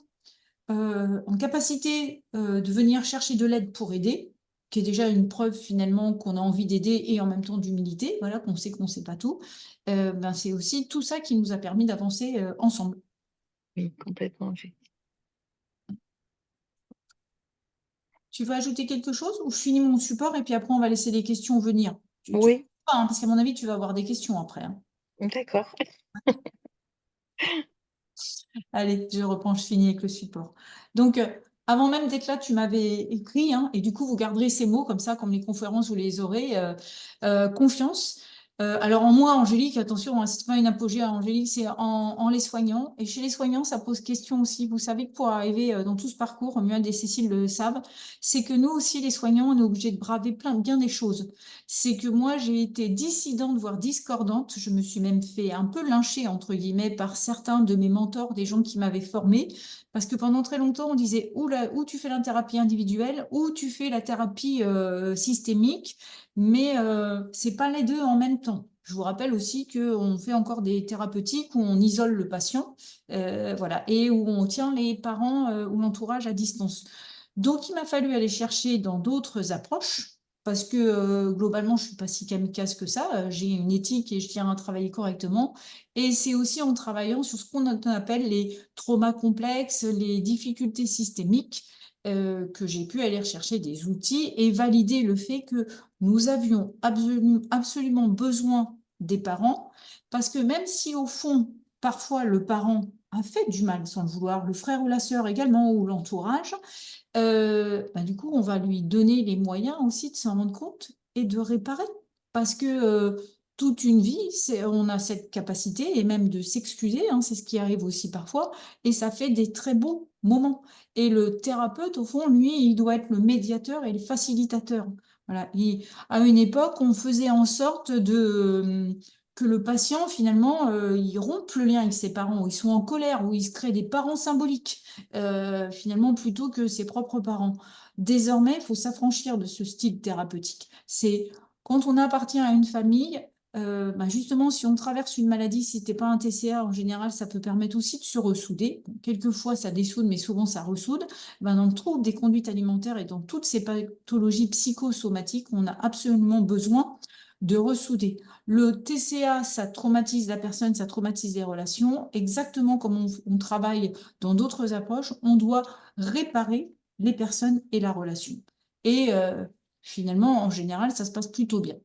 en capacité de venir chercher de l'aide pour aider, qui est déjà une preuve finalement qu'on a envie d'aider et en même temps d'humilité, voilà, qu'on ne sait pas tout, ben, c'est aussi tout ça qui nous a permis d'avancer ensemble. oui, complètement. Tu veux ajouter quelque chose ou je finis mon support et puis après on va laisser les questions venir. Tu Oui, pas, parce qu'à mon avis, tu vas avoir des questions après. d'accord. Allez, je reprends, je finis avec le support. Donc, avant même d'être là, tu m'avais écrit, et du coup, vous garderez ces mots comme ça, comme les conférences, vous les aurez. Confiance. Alors en moi, Angélique, attention, hein, c'est pas une apogée à Angélique, c'est en les soignants. Et chez les soignants, ça pose question aussi. Vous savez que pour arriver dans tout ce parcours, Muad et Cécile le savent, c'est que nous aussi, les soignants, on est obligés de braver bien des choses. C'est que moi, j'ai été dissidente, voire discordante. Je me suis même fait un peu lyncher, entre guillemets, par certains de mes mentors, des gens qui m'avaient formée. Parce que pendant très longtemps, on disait ou tu fais la thérapie individuelle, ou tu fais la thérapie systémique, mais c'est pas les deux en même temps. Je vous rappelle aussi qu'on fait encore des thérapeutiques où on isole le patient, voilà, et où on tient les parents ou l'entourage à distance. Donc, il m'a fallu aller chercher dans d'autres approches, parce que globalement, je suis pas si kamikaze que ça. J'ai une éthique et je tiens à travailler correctement. Et c'est aussi en travaillant sur ce qu'on appelle les traumas complexes, les difficultés systémiques, que j'ai pu aller rechercher des outils et valider le fait que nous avions absolument besoin des parents, parce que même si au fond, parfois le parent a fait du mal sans le vouloir, le frère ou la sœur également, ou l'entourage, du coup, on va lui donner les moyens aussi de s'en rendre compte et de réparer. Parce que toute une vie, on a cette capacité, et même de s'excuser, hein, c'est ce qui arrive aussi parfois, et ça fait des très beaux moments. Et le thérapeute, au fond, lui, il doit être le médiateur et le facilitateur. Voilà. À une époque, on faisait en sorte que le patient, finalement, il rompe le lien avec ses parents, où ils sont en colère, où il se crée des parents symboliques, finalement, plutôt que ses propres parents. Désormais, il faut s'affranchir de ce style thérapeutique. C'est quand on appartient à une famille, justement, si on traverse une maladie, si t'es pas un TCA, en général, ça peut permettre aussi de se ressouder. Bon, quelquefois, ça dessoude, mais souvent, ça ressoude. Dans le trouble des conduites alimentaires et dans toutes ces pathologies psychosomatiques, on a absolument besoin de ressouder. Le TCA, ça traumatise la personne, ça traumatise les relations. Exactement comme on travaille dans d'autres approches, on doit réparer les personnes et la relation. Et finalement, en général, ça se passe plutôt bien.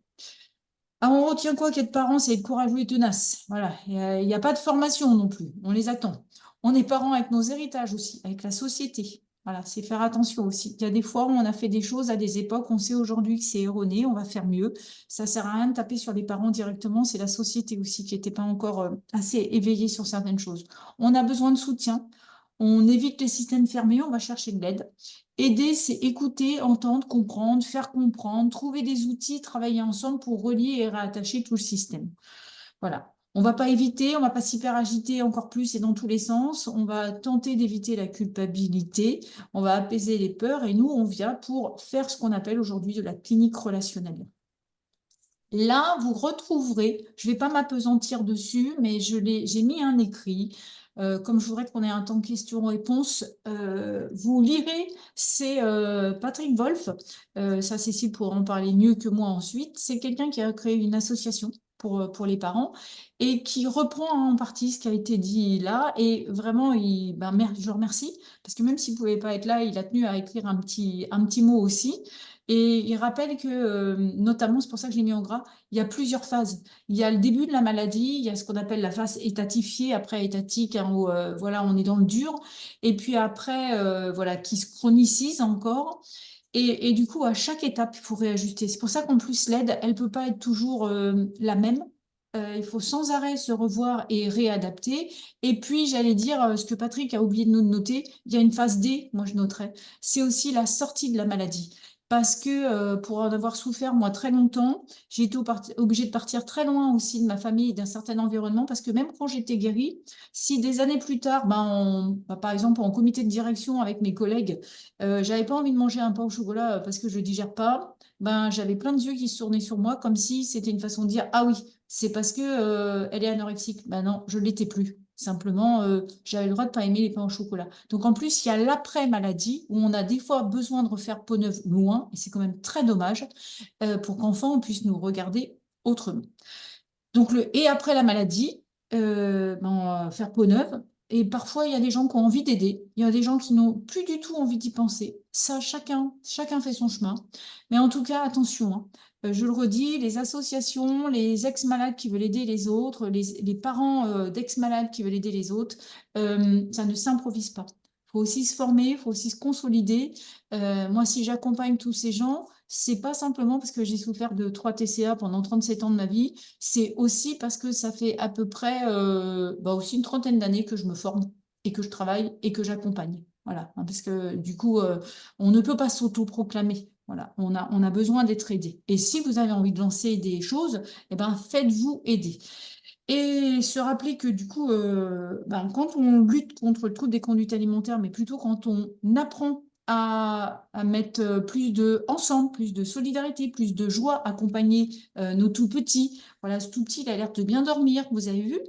Alors, on retient quoi qu'être parent, c'est être courageux et tenace. Voilà, il n'y a pas de formation non plus, on les attend. On est parents avec nos héritages aussi, avec la société. Voilà, c'est faire attention aussi. Il y a des fois où on a fait des choses à des époques, on sait aujourd'hui que c'est erroné, on va faire mieux. Ça sert à rien de taper sur les parents directement, c'est la société aussi qui n'était pas encore assez éveillée sur certaines choses. On a besoin de soutien, on évite les systèmes fermés, on va chercher de l'aide. Aider, c'est écouter, entendre, comprendre, faire comprendre, trouver des outils, travailler ensemble pour relier et réattacher tout le système. Voilà. On ne va pas éviter, on ne va pas s'hyper-agiter encore plus et dans tous les sens. On va tenter d'éviter la culpabilité, on va apaiser les peurs et nous, on vient pour faire ce qu'on appelle aujourd'hui de la clinique relationnelle. Là, vous retrouverez, je ne vais pas m'apesantir dessus, mais j'ai mis un écrit. Comme je voudrais qu'on ait un temps questions-réponses, vous lirez, c'est Patrick Wolf, ça Cécile pourra en parler mieux que moi ensuite, c'est quelqu'un qui a créé une association pour les parents et qui reprend en partie ce qui a été dit là et vraiment, je le remercie parce que même s'il ne pouvait pas être là, il a tenu à écrire un petit mot aussi. Et il rappelle que, notamment, c'est pour ça que je l'ai mis en gras, il y a plusieurs phases. Il y a le début de la maladie, il y a ce qu'on appelle la phase étatifiée, après étatique, hein, où voilà, on est dans le dur, et puis après, voilà, qui se chronicise encore. Et du coup, à chaque étape, il faut réajuster. C'est pour ça qu'en plus, l'aide, elle ne peut pas être toujours la même. Il faut sans arrêt se revoir et réadapter. Et puis, j'allais dire, ce que Patrick a oublié de nous noter, il y a une phase D, moi je noterais, c'est aussi la sortie de la maladie. Parce que pour en avoir souffert, moi, très longtemps, j'ai été obligée de partir très loin aussi de ma famille et d'un certain environnement, parce que même quand j'étais guérie, si des années plus tard, par exemple, en comité de direction avec mes collègues, j'avais pas envie de manger un pain au chocolat parce que je digère pas, j'avais plein de yeux qui se tournaient sur moi, comme si c'était une façon de dire, ah oui, c'est parce que elle est anorexique. Non, je l'étais plus. Simplement, j'avais le droit de pas aimer les pains au chocolat. Donc en plus, il y a l'après-maladie où on a des fois besoin de refaire peau neuve loin, et c'est quand même très dommage pour qu'enfin on puisse nous regarder autrement. Donc le et après la maladie, faire peau neuve. Et parfois, il y a des gens qui ont envie d'aider. Il y a des gens qui n'ont plus du tout envie d'y penser. Ça, chacun fait son chemin. Mais en tout cas, attention, hein. Je le redis, les associations, les ex-malades qui veulent aider les autres, les parents d'ex-malades qui veulent aider les autres, ça ne s'improvise pas. Il faut aussi se former, il faut aussi se consolider. Moi, si j'accompagne tous ces gens, c'est pas simplement parce que j'ai souffert de 3 TCA pendant 37 ans de ma vie, c'est aussi parce que ça fait à peu près aussi une trentaine d'années que je me forme et que je travaille et que j'accompagne. Voilà, hein, parce que du coup, on ne peut pas s'autoproclamer. Voilà, on a besoin d'être aidé. Et si vous avez envie de lancer des choses, eh ben, faites-vous aider. Et se rappeler que du coup, quand on lutte contre le trouble des conduites alimentaires, mais plutôt quand on apprend à mettre plus de ensemble, plus de solidarité, plus de joie, accompagner nos tout petits. Voilà, ce tout petit, il a l'air de bien dormir, vous avez vu?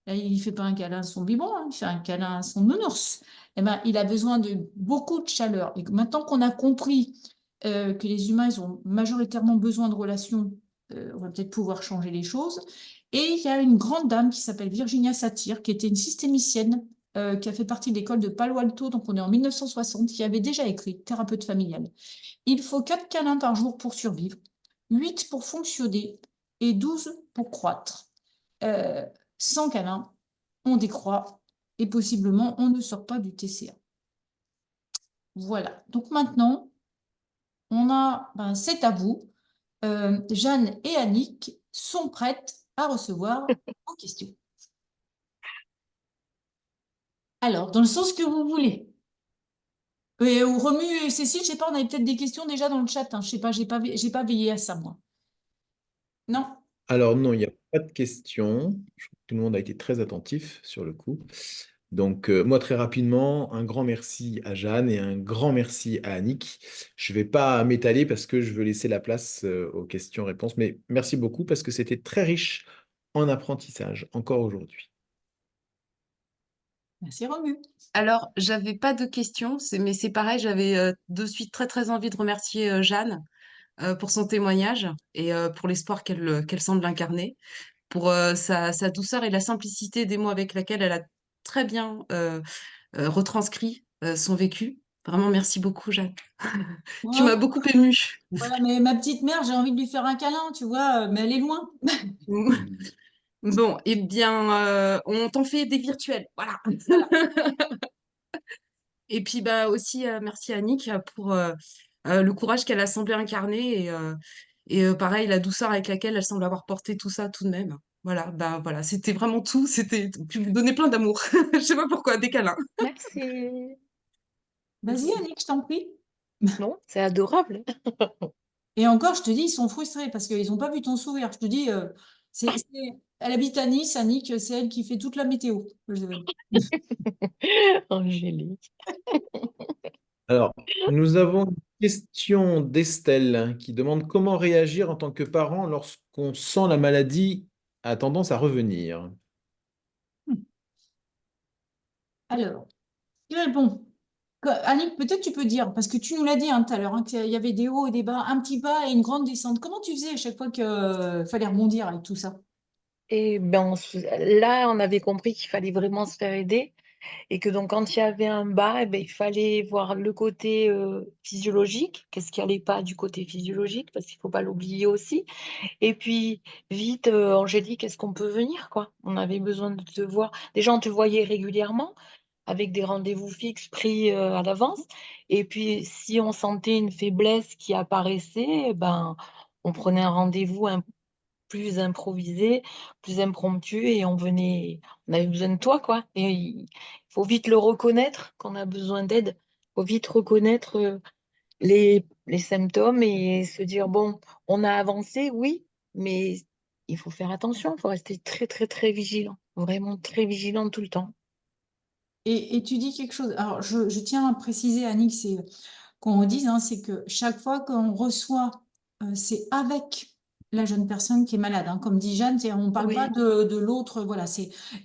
Là, il ne fait pas un câlin à son biberon, hein, il fait un câlin à son nounours. Eh ben, il a besoin de beaucoup de chaleur. Et maintenant qu'on a compris que les humains, ils ont majoritairement besoin de relations, on va peut-être pouvoir changer les choses. Et il y a une grande dame qui s'appelle Virginia Satir, qui était une systémicienne, qui a fait partie de l'école de Palo Alto, donc on est en 1960, qui avait déjà écrit Thérapeute familial. Il faut 4 câlins par jour pour survivre, 8 pour fonctionner et 12 pour croître. Sans câlins, on décroît et possiblement on ne sort pas du TCA. Voilà, donc maintenant, c'est à vous. Jeanne et Annick sont prêtes à recevoir vos questions. Alors, dans le sens que vous voulez. Ou Romu et Cécile, je sais pas, on avait peut-être des questions déjà dans le chat. Hein. Je sais pas, j'ai pas veillé à ça, moi. Non? Alors non, il n'y a pas de questions. Je trouve que tout le monde a été très attentif sur le coup. Donc moi, très rapidement, un grand merci à Jeanne et un grand merci à Annick. Je ne vais pas m'étaler parce que je veux laisser la place aux questions-réponses, mais merci beaucoup parce que c'était très riche en apprentissage encore aujourd'hui. Merci, Romu. Alors, j'avais pas de questions, mais c'est pareil, j'avais de suite très très envie de remercier Jeanne pour son témoignage et pour l'espoir qu'elle semble incarner, pour sa douceur et la simplicité des mots avec laquelle elle a très bien retranscrit son vécu. Vraiment, merci beaucoup, Jeanne. Tu Ouais, m'as beaucoup émue. voilà, mais ma petite mère, j'ai envie de lui faire un câlin, tu vois, mais elle est loin. Bon, eh bien, on t'en fait des virtuels, voilà. Et puis bah aussi merci à Annick pour le courage qu'elle a semblé incarner et pareil la douceur avec laquelle elle semble avoir porté tout ça tout de même. Voilà, bah voilà, c'était vraiment tout. Tu me donnais plein d'amour. Je sais pas pourquoi, des câlins. Merci. Vas-y, Annick, je t'en prie. Non, c'est adorable. Et encore, je te dis, ils sont frustrés parce qu'ils n'ont pas vu ton sourire. Je te dis, elle habite à Nice, Annick, c'est elle qui fait toute la météo. Angélique. Alors, nous avons une question d'Estelle qui demande comment réagir en tant que parent lorsqu'on sent la maladie a tendance à revenir. Alors, bon, Annick, peut-être tu peux dire, parce que tu nous l'as dit tout à l'heure, hein, qu'il y avait des hauts et des bas, un petit bas et une grande descente. Comment tu faisais à chaque fois qu'il fallait rebondir avec tout ça? Et ben, là, on avait compris qu'il fallait vraiment se faire aider et que donc quand il y avait un bas, eh ben, il fallait voir le côté physiologique, qu'est-ce qui allait pas du côté physiologique, parce qu'il faut pas l'oublier aussi. Et puis, vite, Angélique, est-ce qu'on peut venir, quoi? On avait besoin de te voir. Déjà, on te voyait régulièrement, avec des rendez-vous fixes pris à l'avance. Et puis, si on sentait une faiblesse qui apparaissait, eh ben, on prenait un rendez-vous plus improvisé, plus impromptu, et on avait besoin de toi, quoi. Et il faut vite le reconnaître qu'on a besoin d'aide. Il faut vite reconnaître les symptômes et se dire, bon, on a avancé, oui, mais il faut faire attention, il faut rester très, très, très vigilant, vraiment très vigilant tout le temps. Et tu dis quelque chose. Alors, je tiens à préciser, Annick, c'est qu'on redise, hein, c'est que chaque fois qu'on reçoit, c'est avec la jeune personne qui est malade. Hein. Comme dit Jeanne, on ne parle pas Oui, de l'autre. Voilà,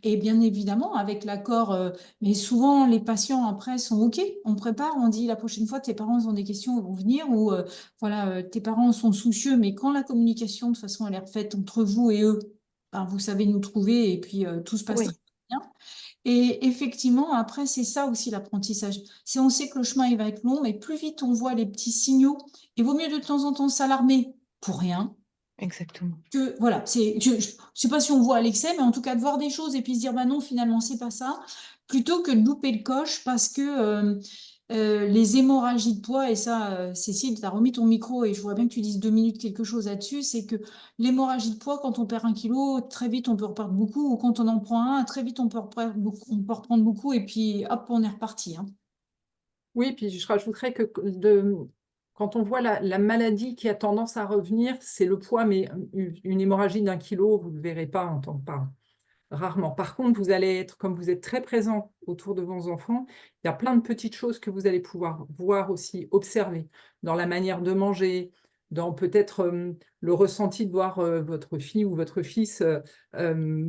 et bien évidemment, avec l'accord, mais souvent, les patients après sont OK. On prépare, on dit la prochaine fois, tes parents ont des questions, ils vont venir, ou voilà, tes parents sont soucieux, mais quand la communication, de toute façon, elle est refaite entre vous et eux, ben, vous savez nous trouver et puis tout se passe très oui, bien. Et effectivement, après, c'est ça aussi l'apprentissage. Si on sait que le chemin il va être long, mais plus vite on voit les petits signaux, il vaut mieux de temps en temps s'alarmer pour rien. exactement. Que voilà, je ne sais pas si on voit à l'excès, mais en tout cas de voir des choses et puis se dire bah non, finalement, c'est pas ça, plutôt que de louper le coche parce que les hémorragies de poids, et ça, Cécile, tu as remis ton micro et je vois bien que tu dises 2 minutes quelque chose là-dessus, c'est que l'hémorragie de poids, quand on perd 1 kilo, très vite on peut reperdre beaucoup, ou quand on en prend un, très vite on peut reprendre beaucoup, et puis hop, on est reparti, hein. Oui, puis je rajouterais que quand on voit la maladie qui a tendance à revenir, c'est le poids, mais une hémorragie d'1 kilo, vous ne le verrez pas en tant que parent. Rarement. Par contre, vous allez être, comme vous êtes très présent autour de vos enfants, il y a plein de petites choses que vous allez pouvoir voir aussi, observer dans la manière de manger, dans peut-être le ressenti de voir votre fille ou votre fils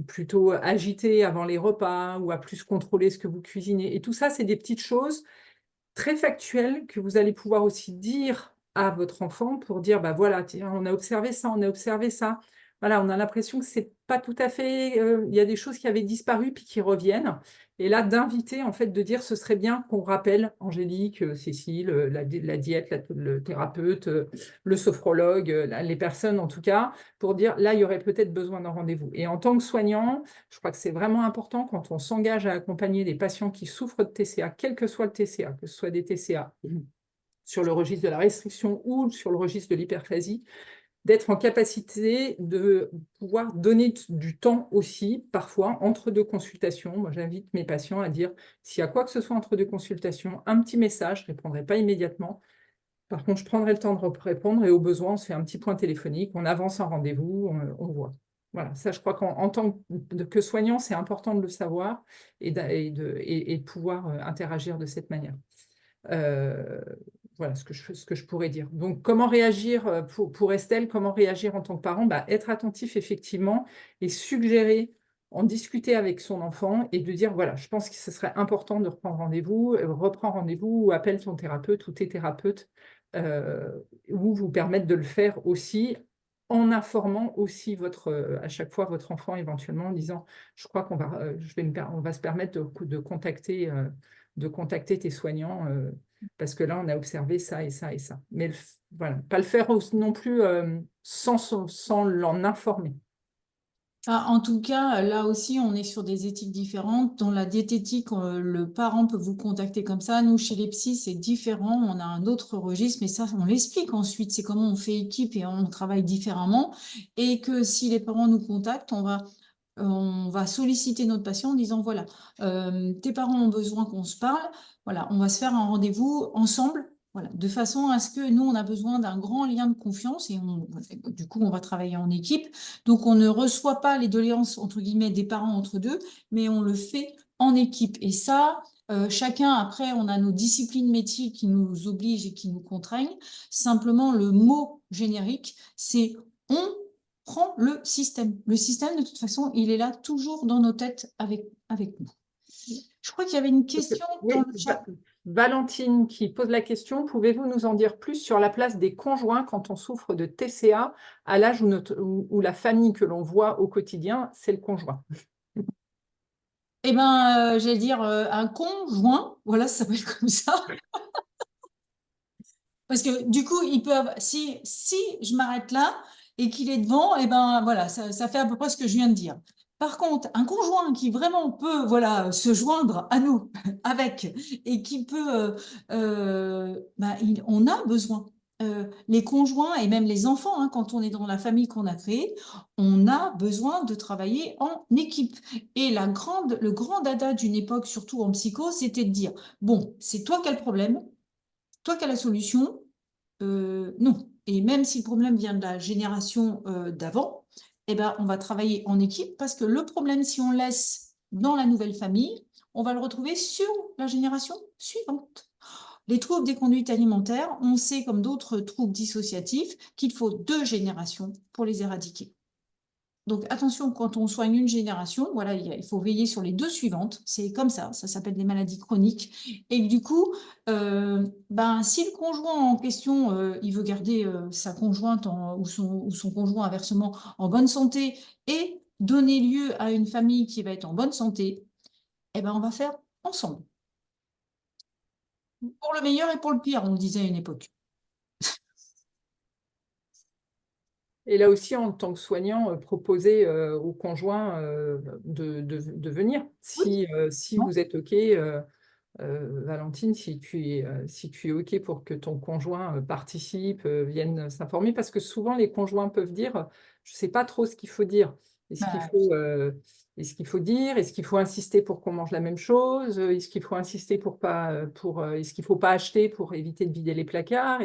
plutôt agité avant les repas ou à plus contrôler ce que vous cuisinez. Et tout ça, c'est des petites choses très factuelles que vous allez pouvoir aussi dire à votre enfant pour dire, bah voilà, tiens, on a observé ça, on a observé ça. Voilà, on a l'impression que c'est pas tout à fait, il y a des choses qui avaient disparu puis qui reviennent. Et là, d'inviter, en fait, de dire, ce serait bien qu'on rappelle Angélique, Cécile, la diète, le thérapeute, le sophrologue, les personnes en tout cas, pour dire, là, il y aurait peut-être besoin d'un rendez-vous. Et en tant que soignant, je crois que c'est vraiment important quand on s'engage à accompagner des patients qui souffrent de TCA, quel que soit le TCA, que ce soit des TCA sur le registre de la restriction ou sur le registre de l'hyperphasie, d'être en capacité de pouvoir donner du temps aussi, parfois, entre deux consultations. Moi, j'invite mes patients à dire, s'il y a quoi que ce soit entre deux consultations, un petit message, je ne répondrai pas immédiatement. Par contre, je prendrai le temps de répondre et au besoin, on se fait un petit point téléphonique, on avance un rendez-vous, on voit. Voilà, ça, je crois qu'en tant que soignant, c'est important de le savoir et de pouvoir interagir de cette manière. Voilà ce que je pourrais dire. Donc, comment réagir pour Estelle, comment réagir en tant que parent? Être attentif, effectivement, et suggérer, en discuter avec son enfant et de dire, voilà, je pense que ce serait important de reprendre rendez-vous, reprends rendez-vous ou appelle ton thérapeute ou tes thérapeutes ou vous permettre de le faire aussi en informant aussi à chaque fois votre enfant éventuellement en disant, je crois qu'on va, on va se permettre de contacter tes soignants parce que là, on a observé ça et ça et ça. Mais voilà, pas le faire non plus sans l'en informer. En tout cas, là aussi, on est sur des éthiques différentes. Dans la diététique, le parent peut vous contacter comme ça. Nous, chez les psys, c'est différent. On a un autre registre, mais ça, on l'explique ensuite. C'est comment on fait équipe et on travaille différemment. Et que si les parents nous contactent, on va solliciter notre patient en disant, voilà, tes parents ont besoin qu'on se parle. Voilà, on va se faire un rendez-vous ensemble. Voilà, de façon à ce que nous, on a besoin d'un grand lien de confiance et du coup, on va travailler en équipe. Donc, on ne reçoit pas les doléances, entre guillemets, des parents entre deux, mais on le fait en équipe. Et ça, chacun, après, on a nos disciplines métiers qui nous obligent et qui nous contraignent. Simplement, le mot générique, c'est on prend le système. Le système, de toute façon, il est là toujours dans nos têtes avec nous. Je crois qu'il y avait une question Oui, dans le chat. Valentine qui pose la question, pouvez-vous nous en dire plus sur la place des conjoints quand on souffre de TCA à l'âge où la famille que l'on voit au quotidien, c'est le conjoint? Eh bien, j'allais dire un conjoint, voilà, ça s'appelle comme ça. Parce que du coup, ils peuvent, si je m'arrête là et qu'il est devant, eh ben voilà, ça fait à peu près ce que je viens de dire. Par contre, un conjoint qui vraiment peut, voilà, se joindre à nous avec et qui peut, on a besoin. Les conjoints et même les enfants, hein, quand on est dans la famille qu'on a créée, on a besoin de travailler en équipe. Et le grand dada d'une époque, surtout en psycho, c'était de dire, bon, c'est toi qui as le problème, toi qui as la solution, non. Et même si le problème vient de la génération d'avant, eh ben, on va travailler en équipe parce que le problème, si on laisse dans la nouvelle famille, on va le retrouver sur la génération suivante. Les troubles des conduites alimentaires, on sait, comme d'autres troubles dissociatifs, qu'il faut 2 générations pour les éradiquer. Donc attention, quand on soigne une génération, voilà, il faut veiller sur les 2 suivantes. C'est comme ça s'appelle des maladies chroniques. Et du coup, si le conjoint en question, il veut garder sa conjointe ou son conjoint inversement en bonne santé et donner lieu à une famille qui va être en bonne santé, eh ben, on va faire ensemble. Pour le meilleur et pour le pire, on le disait à une époque. Et là aussi, en tant que soignant, proposer au conjoint de venir. Si vous êtes OK, Valentine, si tu es OK pour que ton conjoint participe, vienne s'informer, parce que souvent les conjoints peuvent dire, je ne sais pas trop ce qu'il faut dire. Est-ce qu'il Bah, faut, est-ce qu'il faut dire, est-ce qu'il faut insister pour qu'on mange la même chose, est-ce qu'il faut insister est-ce qu'il faut pas acheter pour éviter de vider les placards,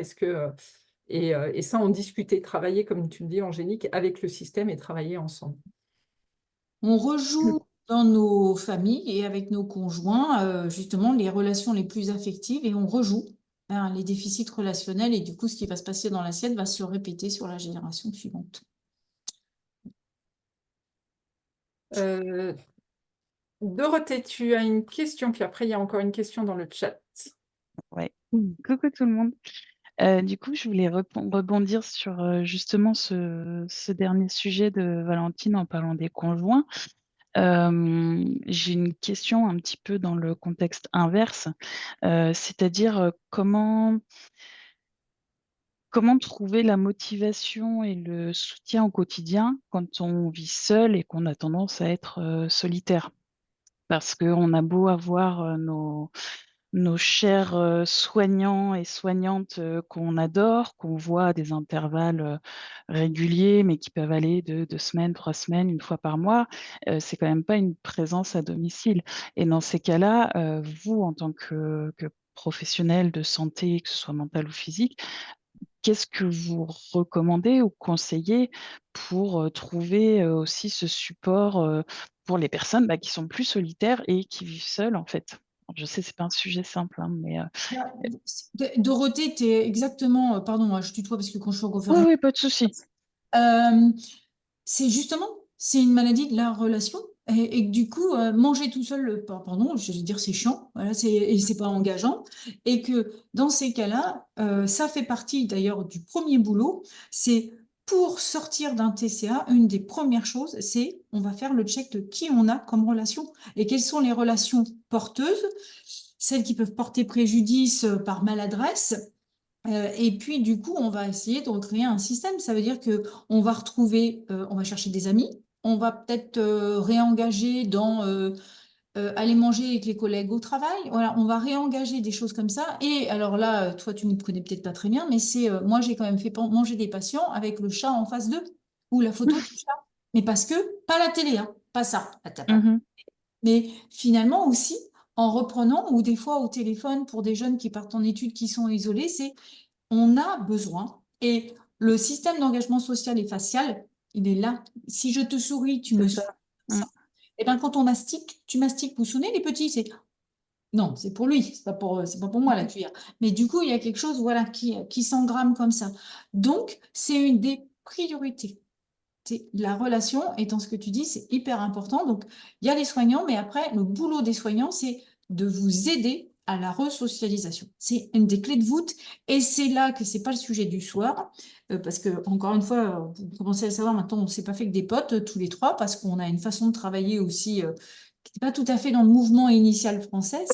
et ça, on discutait, travailler, comme tu me dis, Angélique, avec le système et travailler ensemble. on rejoue dans nos familles et avec nos conjoints, justement, les relations les plus affectives et on rejoue les déficits relationnels et du coup, ce qui va se passer dans l'assiette va se répéter sur la génération suivante. Dorothée, tu as une question, puis après, il y a encore une question dans le chat. Ouais. Coucou tout le monde. Du coup, je voulais rebondir sur justement ce dernier sujet de Valentine en parlant des conjoints. J'ai une question un petit peu dans le contexte inverse, c'est-à-dire comment trouver la motivation et le soutien au quotidien quand on vit seul et qu'on a tendance à être solitaire. Parce qu'on a beau avoir nos chers soignants et soignantes qu'on adore, qu'on voit à des intervalles réguliers, mais qui peuvent aller de 2 semaines, 3 semaines, une fois par mois, c'est quand même pas une présence à domicile. Et dans ces cas-là, vous, en tant que professionnel de santé, que ce soit mentale ou physique, qu'est-ce que vous recommandez ou conseillez pour trouver aussi ce support pour les personnes qui sont plus solitaires et qui vivent seules, en fait? Je sais, c'est pas un sujet simple, hein, mais Dorothée, tu es exactement, pardon, je tutoie parce que quand je suis en oui, conférence, oui, pas de souci. c'est justement, c'est une maladie de la relation. Et que du coup, manger tout seul, pardon, je vais dire c'est chiant, voilà, et c'est pas engageant. Et que dans ces cas-là, ça fait partie d'ailleurs du premier boulot, c'est pour sortir d'un TCA, une des premières choses, c'est on va faire le check de qui on a comme relation et quelles sont les relations porteuses, celles qui peuvent porter préjudice par maladresse. Et puis, du coup, on va essayer de recréer un système. Ça veut dire que on va retrouver, on va chercher des amis, on va peut-être réengager dans aller manger avec les collègues au travail. Voilà, on va réengager des choses comme ça. Et alors là, toi, tu ne me connais peut-être pas très bien, mais c'est moi, j'ai quand même fait manger des patients avec le chat en face d'eux ou la photo du chat. Mais parce que pas la télé, hein, pas ça. Mhm. Mais finalement aussi, en reprenant, ou des fois au téléphone pour des jeunes qui partent en études qui sont isolés, c'est on a besoin, et le système d'engagement social et facial, il est là. Si je te souris, tu me C'est souris. ça. Mm. Et bien quand on mastique, tu mastiques. Vous vous souvenez, les petits, c'est non, c'est pour lui, c'est pas pour moi la cuillère. Mais du coup, il y a quelque chose, voilà, qui s'engramme comme ça. Donc, c'est une des priorités. La relation étant ce que tu dis, c'est hyper important. Donc, il y a les soignants, mais après, le boulot des soignants, c'est de vous aider à la resocialisation. C'est une des clés de voûte. Et c'est là que c'est pas le sujet du soir. Parce que, encore une fois, vous commencez à le savoir, maintenant, on ne s'est pas fait que des potes, tous les trois, parce qu'on a une façon de travailler aussi qui n'est pas tout à fait dans le mouvement initial français.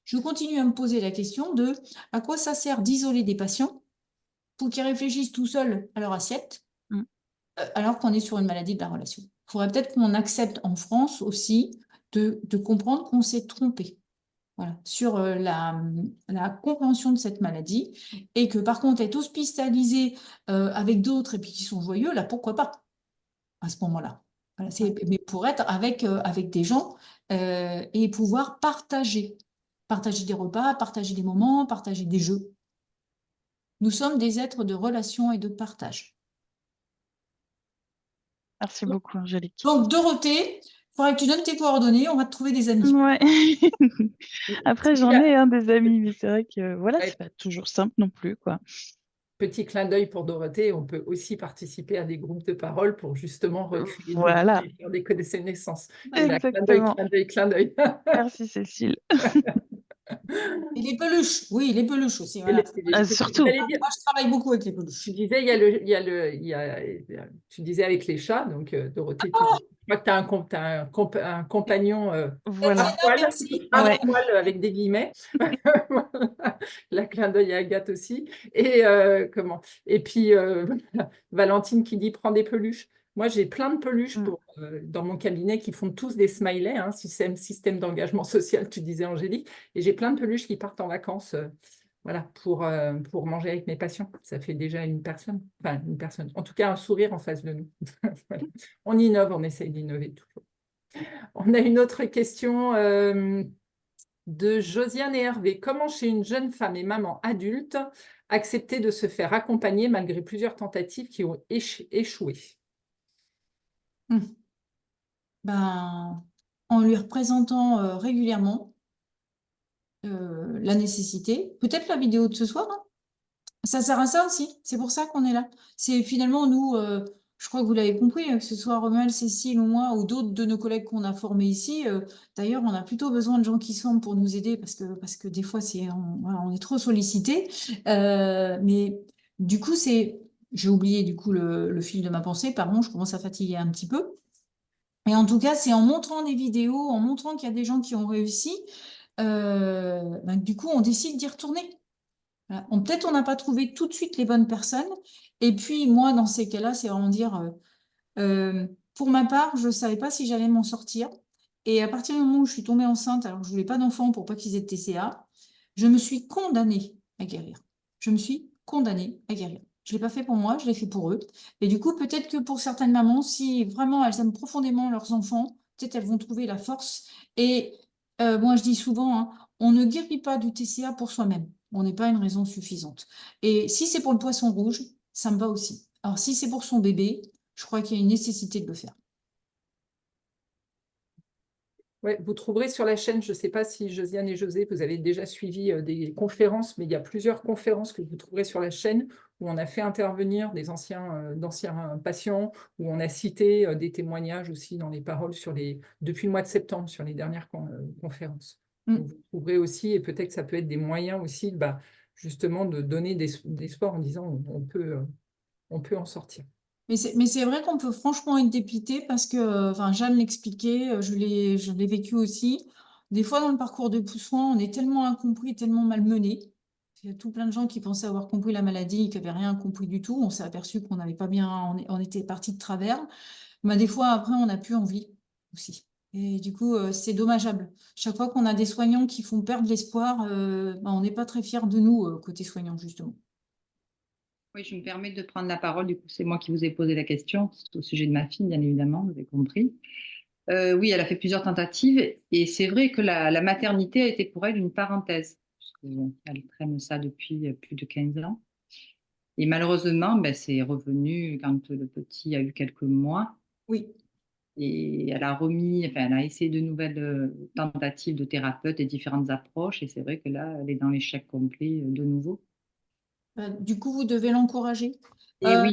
Je continue à me poser la question de à quoi ça sert d'isoler des patients pour qu'ils réfléchissent tout seuls à leur assiette Mm. alors qu'on est sur une maladie de la relation. Il faudrait peut-être qu'on accepte en France aussi de comprendre qu'on s'est trompé, voilà, sur la compréhension de cette maladie et que par contre être hospitalisé avec d'autres et puis qui sont joyeux, là pourquoi pas à ce moment-là. Voilà, mais pour être avec des gens et pouvoir partager des repas, partager des moments, partager des jeux. Nous sommes des êtres de relation et de partage. Merci beaucoup, Angélique. Donc, Dorothée, il faudrait que tu donnes tes coordonnées, on va te trouver des amis. Ouais. Après, j'en ai des amis, mais c'est vrai que voilà, Ouais. c'est pas toujours simple non plus, quoi. Petit clin d'œil pour Dorothée, on peut aussi participer à des groupes de parole pour justement recréer des liens Voilà, et faire des connaissances. exactement. Clin d'œil, clin d'œil. Merci, Cécile. Et les peluches, oui, les peluches aussi. Et Voilà. Surtout. j'allais dire, Moi, je travaille beaucoup avec les peluches. tu disais, tu disais avec les chats, donc Dorothée, je crois que tu as un compagnon Voilà. à Ouais. poil avec des guillemets. Voilà. La clin d'œil à Agathe aussi. Et puis Valentine qui dit prends des peluches. Moi, j'ai plein de peluches Mm. dans mon cabinet qui font tous des smileys, hein, système d'engagement social, tu disais, Angélique. Et j'ai plein de peluches qui partent en vacances voilà, pour manger avec mes patients. Ça fait déjà une personne, enfin une personne, en tout cas un sourire en face de nous. Voilà. On innove, on essaye d'innover toujours. On a une autre question de Josiane et Hervé. Comment chez une jeune femme et maman adulte accepter de se faire accompagner malgré plusieurs tentatives qui ont échoué? Ben, en lui représentant régulièrement la nécessité, peut-être la vidéo de ce soir, hein. Ça sert à ça aussi, c'est pour ça qu'on est là. C'est finalement nous, je crois que vous l'avez compris, que ce soit Romuald, Cécile ou moi, ou d'autres de nos collègues qu'on a formés ici. D'ailleurs, on a plutôt besoin de gens qui se forment pour nous aider parce que des fois, voilà, on est trop sollicité. Mais du coup, j'ai oublié du coup le fil de ma pensée, pardon, je commence à fatiguer un petit peu. Et en tout cas, c'est en montrant des vidéos, en montrant qu'il y a des gens qui ont réussi, ben, du coup, on décide d'y retourner. Voilà. Peut-être on n'a pas trouvé tout de suite les bonnes personnes. Et puis moi, dans ces cas-là, c'est vraiment dire, pour ma part, je ne savais pas si j'allais m'en sortir. Et à partir du moment où je suis tombée enceinte, alors que je voulais pas d'enfants pour pas qu'ils aient de TCA, je me suis condamnée à guérir. Je me suis condamnée à guérir. Je ne l'ai pas fait pour moi, je l'ai fait pour eux. Et du coup, peut-être que pour certaines mamans, si vraiment elles aiment profondément leurs enfants, peut-être elles vont trouver la force. Et moi, je dis souvent, hein, on ne guérit pas du TCA pour soi-même. On n'est pas une raison suffisante. Et si c'est pour le poisson rouge, ça me va aussi. Alors, si c'est pour son bébé, je crois qu'il y a une nécessité de le faire. Ouais, vous trouverez sur la chaîne, je ne sais pas si Josiane et José, vous avez déjà suivi des conférences, mais il y a plusieurs conférences que vous trouverez sur la chaîne où on a fait intervenir d'anciens patients, où on a cité des témoignages aussi dans les paroles depuis le mois de septembre, sur les dernières conférences. Donc, vous trouverez aussi, et peut-être que ça peut être des moyens aussi, justement, de donner des espoirs en disant on peut en sortir. Mais c'est vrai qu'on peut franchement être dépité parce que, enfin, Jeanne l'expliquait, je l'ai vécu aussi. Des fois, dans le parcours de soins, on est tellement incompris, tellement malmené. Il y a tout plein de gens qui pensaient avoir compris la maladie, qui n'avaient rien compris du tout. On s'est aperçu qu'on n'avait pas bien, on était parti de travers. Mais des fois, après, on n'a plus envie aussi. Et du coup, c'est dommageable. Chaque fois qu'on a des soignants qui font perdre l'espoir, on n'est pas très fiers de nous, côté soignants, justement. Oui, je me permets de prendre la parole. Du coup, c'est moi qui vous ai posé la question. C'est au sujet de ma fille, bien évidemment, vous avez compris. Oui, elle a fait plusieurs tentatives et c'est vrai que la maternité a été pour elle une parenthèse, puisqu'elle traîne ça depuis plus de 15 ans. Et malheureusement, c'est revenu quand le petit a eu quelques mois. Oui. Et elle a essayé de nouvelles tentatives de thérapeute et différentes approches. Et c'est vrai que là, elle est dans l'échec complet de nouveau. Du coup, vous devez l'encourager. Et oui,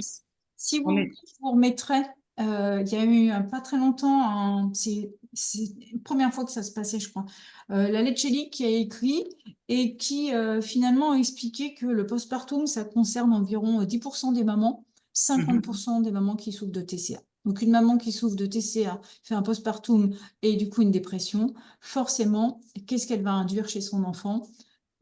Si vous on voulez, est... je vous remettrai. Il y a eu pas très longtemps, c'est la première fois que ça se passait, je crois. La Leccelli qui a écrit et qui finalement a expliqué que le postpartum, ça concerne environ 10% des mamans, 50% des mamans qui souffrent de TCA. Donc, une maman qui souffre de TCA fait un postpartum et du coup une dépression, forcément, qu'est-ce qu'elle va induire chez son enfant?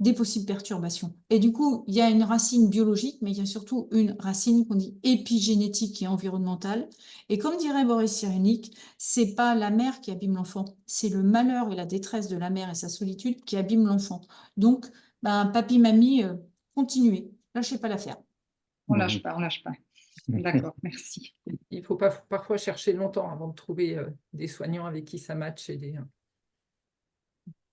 Des possibles perturbations. Et du coup, il y a une racine biologique, mais il y a surtout une racine qu'on dit épigénétique et environnementale. Et comme dirait Boris Cyrulnik, c'est pas la mère qui abîme l'enfant, c'est le malheur et la détresse de la mère et sa solitude qui abîment l'enfant. Donc, papy, mamie, continuez, lâchez pas l'affaire. On lâche pas, on lâche pas. D'accord, merci. Il faut pas parfois chercher longtemps avant de trouver des soignants avec qui ça matche.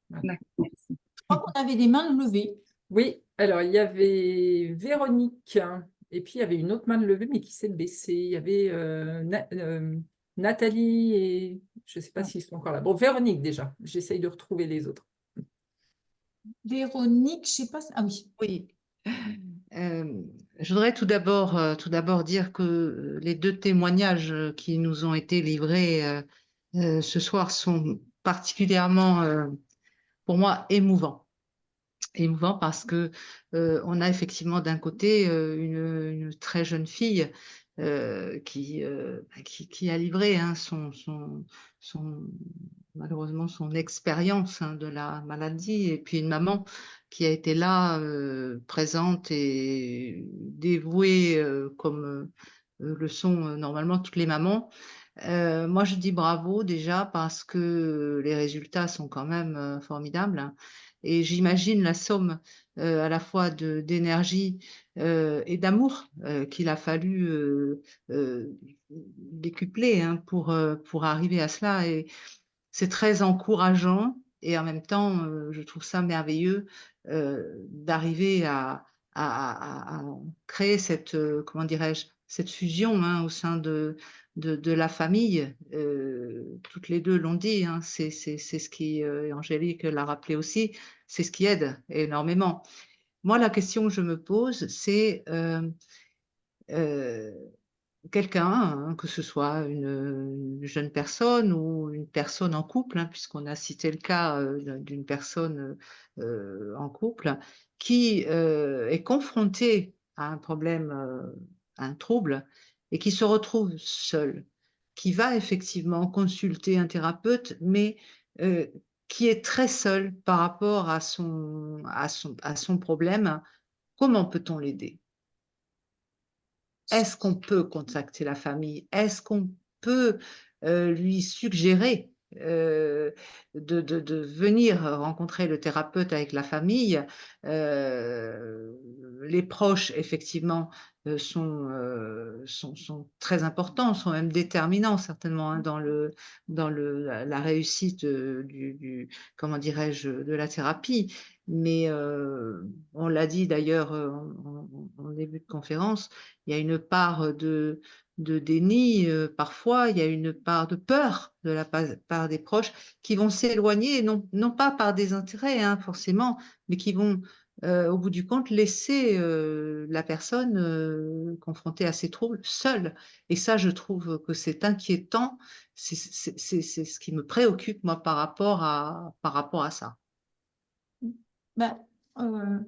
D'accord, merci. Je crois qu'on avait des mains levées. Oui, alors il y avait Véronique, hein, et puis il y avait une autre main levée, mais qui s'est baissée. Il y avait Nathalie et je ne sais pas s'ils sont encore là. Bon, Véronique déjà, j'essaye de retrouver les autres. Véronique, je sais pas. Ah oui. Oui. Je voudrais tout d'abord dire que les deux témoignages qui nous ont été livrés ce soir sont particulièrement, pour moi, émouvants. Émouvants parce que on a effectivement d'un côté une très jeune fille qui a livré malheureusement son expérience de la maladie, et puis une maman qui a été là, présente et dévouée comme le sont normalement toutes les mamans. Moi, je dis bravo déjà parce que les résultats sont quand même formidables, hein. Et j'imagine la somme à la fois d'énergie et d'amour qu'il a fallu décupler, hein, pour arriver à cela. Et c'est très encourageant et en même temps, je trouve ça merveilleux d'arriver à créer cette, comment dirais-je, cette fusion, hein, au sein de la famille. Toutes les 2 l'ont dit, hein, c'est ce qui, et Angélique l'a rappelé aussi, c'est ce qui aide énormément. Moi, la question que je me pose, c'est, heu quelqu'un, hein, que ce soit une jeune personne ou une personne en couple, hein, puisqu'on a cité le cas, d'une personne, en couple, qui, est confrontée à un problème, à un trouble et qui se retrouve seul, qui va effectivement consulter un thérapeute, mais, heu, qui est très seul par rapport à son problème. Comment peut-on l'aider? Est-ce qu'on peut contacter la famille? Est-ce qu'on peut, lui suggérer, de venir rencontrer le thérapeute avec la famille? Les proches effectivement, sont très importants, sont même déterminants certainement, hein, dans la réussite, du comment dirais-je? De la thérapie. Mais, on l'a dit d'ailleurs, en début de conférence, il y a une part de déni, parfois, il y a une part de peur de la part des proches qui vont s'éloigner, non pas par désintérêt, hein, forcément, mais qui vont, au bout du compte, laisser, la personne, confrontée à ces troubles seule. Et ça, je trouve que c'est inquiétant. C'est ce qui me préoccupe, moi, par rapport à ça. Bah,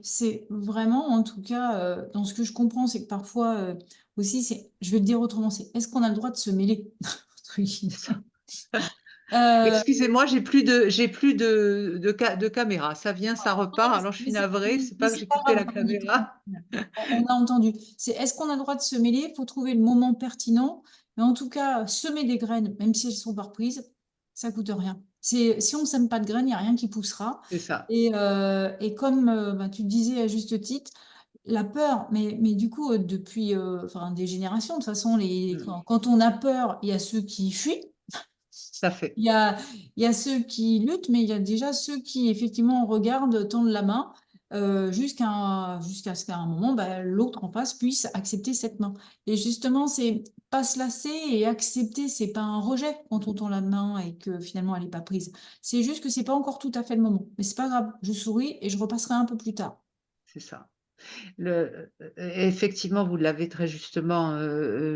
c'est vraiment, en tout cas, dans ce que je comprends, c'est que parfois, aussi, je vais le dire autrement, c'est est-ce qu'on a le droit de se mêler? Entre guillemets. Excusez-moi, j'ai plus de caméra. Ça vient, ça repart, alors je suis navrée, c'est Mais pas que c'est j'ai pas coupé la grave, on caméra. on a entendu. C'est est-ce qu'on a le droit de se mêler? Il faut trouver le moment pertinent. Mais en tout cas, semer des graines, même si elles sont pas reprises, ça coûte rien. Si on sème pas de graines, il n'y a rien qui poussera. C'est ça. Et comme bah, tu le disais à juste titre, la peur, mais du coup, depuis enfin, des générations, de toute façon, quand on a peur, il y a ceux qui fuient. Tout à fait. Il y a ceux qui luttent, mais il y a déjà ceux qui, effectivement, regardent, tendent la main, jusqu'à ce qu'à un moment, bah, l'autre en face puisse accepter cette main. Et justement, c'est pas se lasser et accepter, c'est pas un rejet quand on tend la main et que finalement elle n'est pas prise. C'est juste que c'est pas encore tout à fait le moment. Mais c'est pas grave, je souris et je repasserai un peu plus tard. C'est ça. Effectivement, vous l'avez très justement,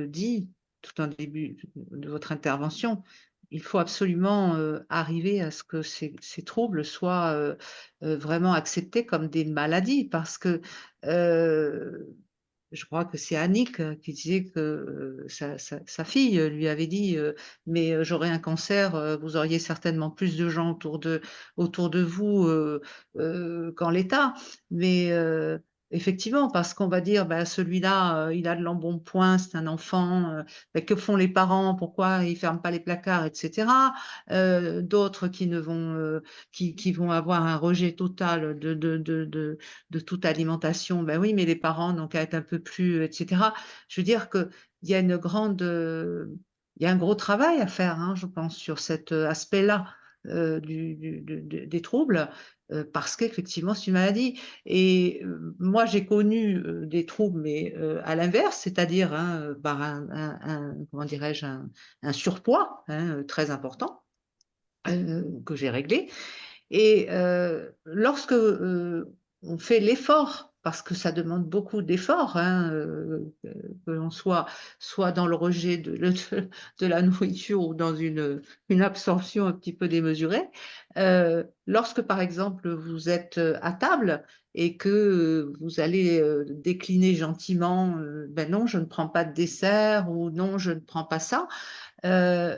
dit tout en début de votre intervention. Il faut absolument, arriver à ce que ces troubles soient, vraiment acceptés comme des maladies parce que, heu, je crois que c'est Annick, qui disait que, sa fille, lui avait dit, «Mais, j'aurais un cancer, vous auriez certainement plus de gens autour de vous, qu'en l'état». Mais, effectivement, parce qu'on va dire: «Bah, celui-là, il a de l'embonpoint, c'est un enfant, bah, que font les parents? Pourquoi ils ferment pas les placards?» et cetera. D'autres qui vont avoir un rejet total de toute alimentation. Ben oui, mais les parents n'ont qu'à être un peu plus, et cetera. Je veux dire qu'il y a il y a un gros travail à faire, hein, je pense, sur cet, aspect-là, des troubles, parce qu'effectivement, c'est une maladie. Et moi, j'ai connu, des troubles, mais à l'inverse, c'est-à-dire, hein, par comment dirais-je? Un surpoids, hein, très important, que j'ai réglé. Et lorsque, on fait l'effort, parce que ça demande beaucoup d'efforts, hein, que l'on soit dans le rejet de la nourriture ou dans une absorption un petit peu démesurée. Lorsque, par exemple, vous êtes, à table et que, vous allez, décliner gentiment, «Ben non, je ne prends pas de dessert» ou «Non, je ne prends pas ça», heu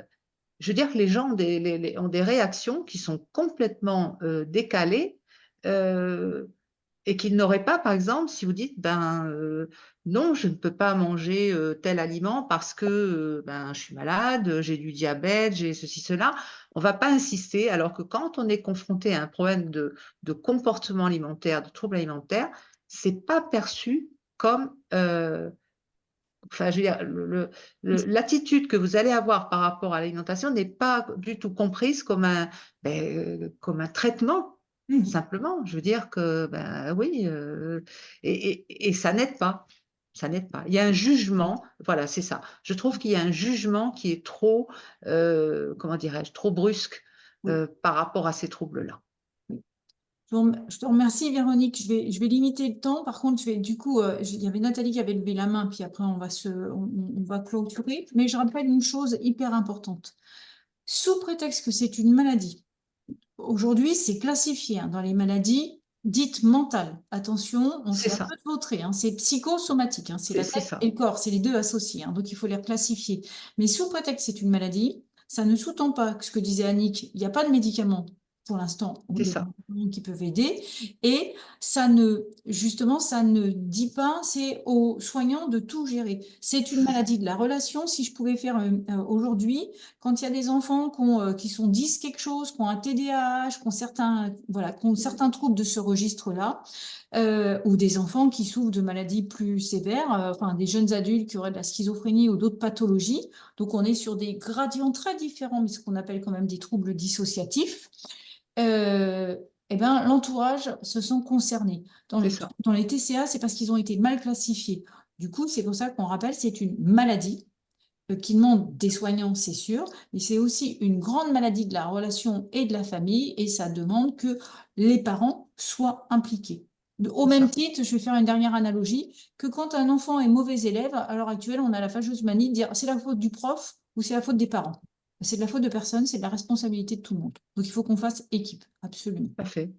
je veux dire que les gens ont des réactions qui sont complètement, décalées, heu, et qu'il n'aurait pas, par exemple, si vous dites, non, je ne peux pas manger tel aliment parce que je suis malade, j'ai du diabète, j'ai ceci, cela. On ne va pas insister, alors que quand on est confronté à un problème de comportement alimentaire, de troubles alimentaires, c'est pas perçu comme, enfin, je veux dire, l'attitude que vous allez avoir par rapport à l'alimentation n'est pas du tout comprise comme un traitement. Simplement, je veux dire que, oui, et ça n'aide pas. Ça n'aide pas. Il y a un jugement, voilà, c'est ça. Je trouve qu'il y a un jugement qui est trop, comment dirais-je, trop brusque par rapport à ces troubles-là. Je te remercie, Véronique. Je vais limiter le temps. Par contre, il y avait Nathalie qui avait levé la main, puis après, on va clôturer. Mais je rappelle une chose hyper importante. Sous prétexte que c'est une maladie, aujourd'hui, c'est classifié dans les maladies dites mentales. Attention, on C'est s'est un ça. peu vautré, c'est psychosomatique, c'est la C'est tête ça. et le corps, c'est les deux associés, donc il faut les classifier. Mais sous prétexte que c'est une maladie, ça ne sous-tend pas que ce que disait Annick, il n'y a pas de médicaments pour l'instant C'est ça. qui peuvent aider, et justement, ça ne dit pas, c'est aux soignants de tout gérer. C'est une maladie de la relation. Si je pouvais faire aujourd'hui, quand il y a des enfants qui sont 10 quelque chose, qui ont un TDAH, qui ont certains troubles de ce registre-là, ou des enfants qui souffrent de maladies plus sévères, enfin des jeunes adultes qui auraient de la schizophrénie ou d'autres pathologies. Donc on est sur des gradients très différents, mais ce qu'on appelle quand même des troubles dissociatifs. L'entourage se sent concerné. Dans les TCA, c'est parce qu'ils ont été mal classifiés. Du coup, c'est pour ça qu'on rappelle, c'est une maladie qui demande des soignants, c'est sûr, mais c'est aussi une grande maladie de la relation et de la famille, et ça demande que les parents soient impliqués. Au même titre, je vais faire une dernière analogie, que quand un enfant est mauvais élève, à l'heure actuelle, on a la fâcheuse manie de dire c'est la faute du prof ou c'est la faute des parents. C'est de la faute de personne, c'est de la responsabilité de tout le monde. Donc il faut qu'on fasse équipe, absolument. Parfait.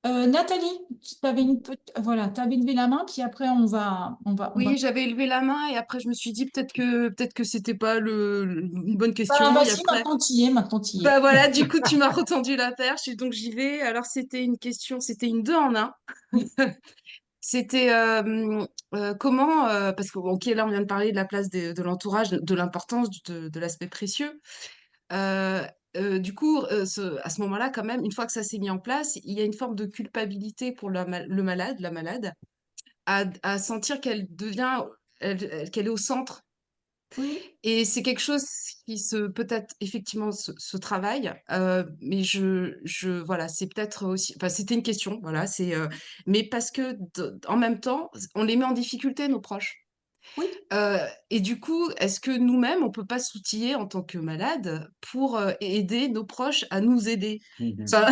Nathalie, tu avais levé la main, puis après on va. Oui, j'avais levé la main et après je me suis dit peut-être que c'était pas une bonne question. Et Vas-y, après, maintenant tu y es. voilà, du coup tu m'as retendu la perche et donc j'y vais. Alors c'était une question, c'était une deux en un. C'était comment, parce que ok, là on vient de parler de la place de l'entourage, de l'importance de l'aspect précieux. Du coup, à ce moment-là, quand même, une fois que ça s'est mis en place, il y a une forme de culpabilité pour le malade, la malade, à sentir qu'elle devient, qu'elle est au centre. Oui. Et c'est quelque chose qui peut-être effectivement se travaille, mais voilà, c'est peut-être aussi, enfin, c'était une question, voilà, mais parce que en même temps, on les met en difficulté, nos proches. Oui. Et du coup, est-ce que nous-mêmes, on peut pas s'outiller en tant que malade pour aider nos proches à nous aider? Ça-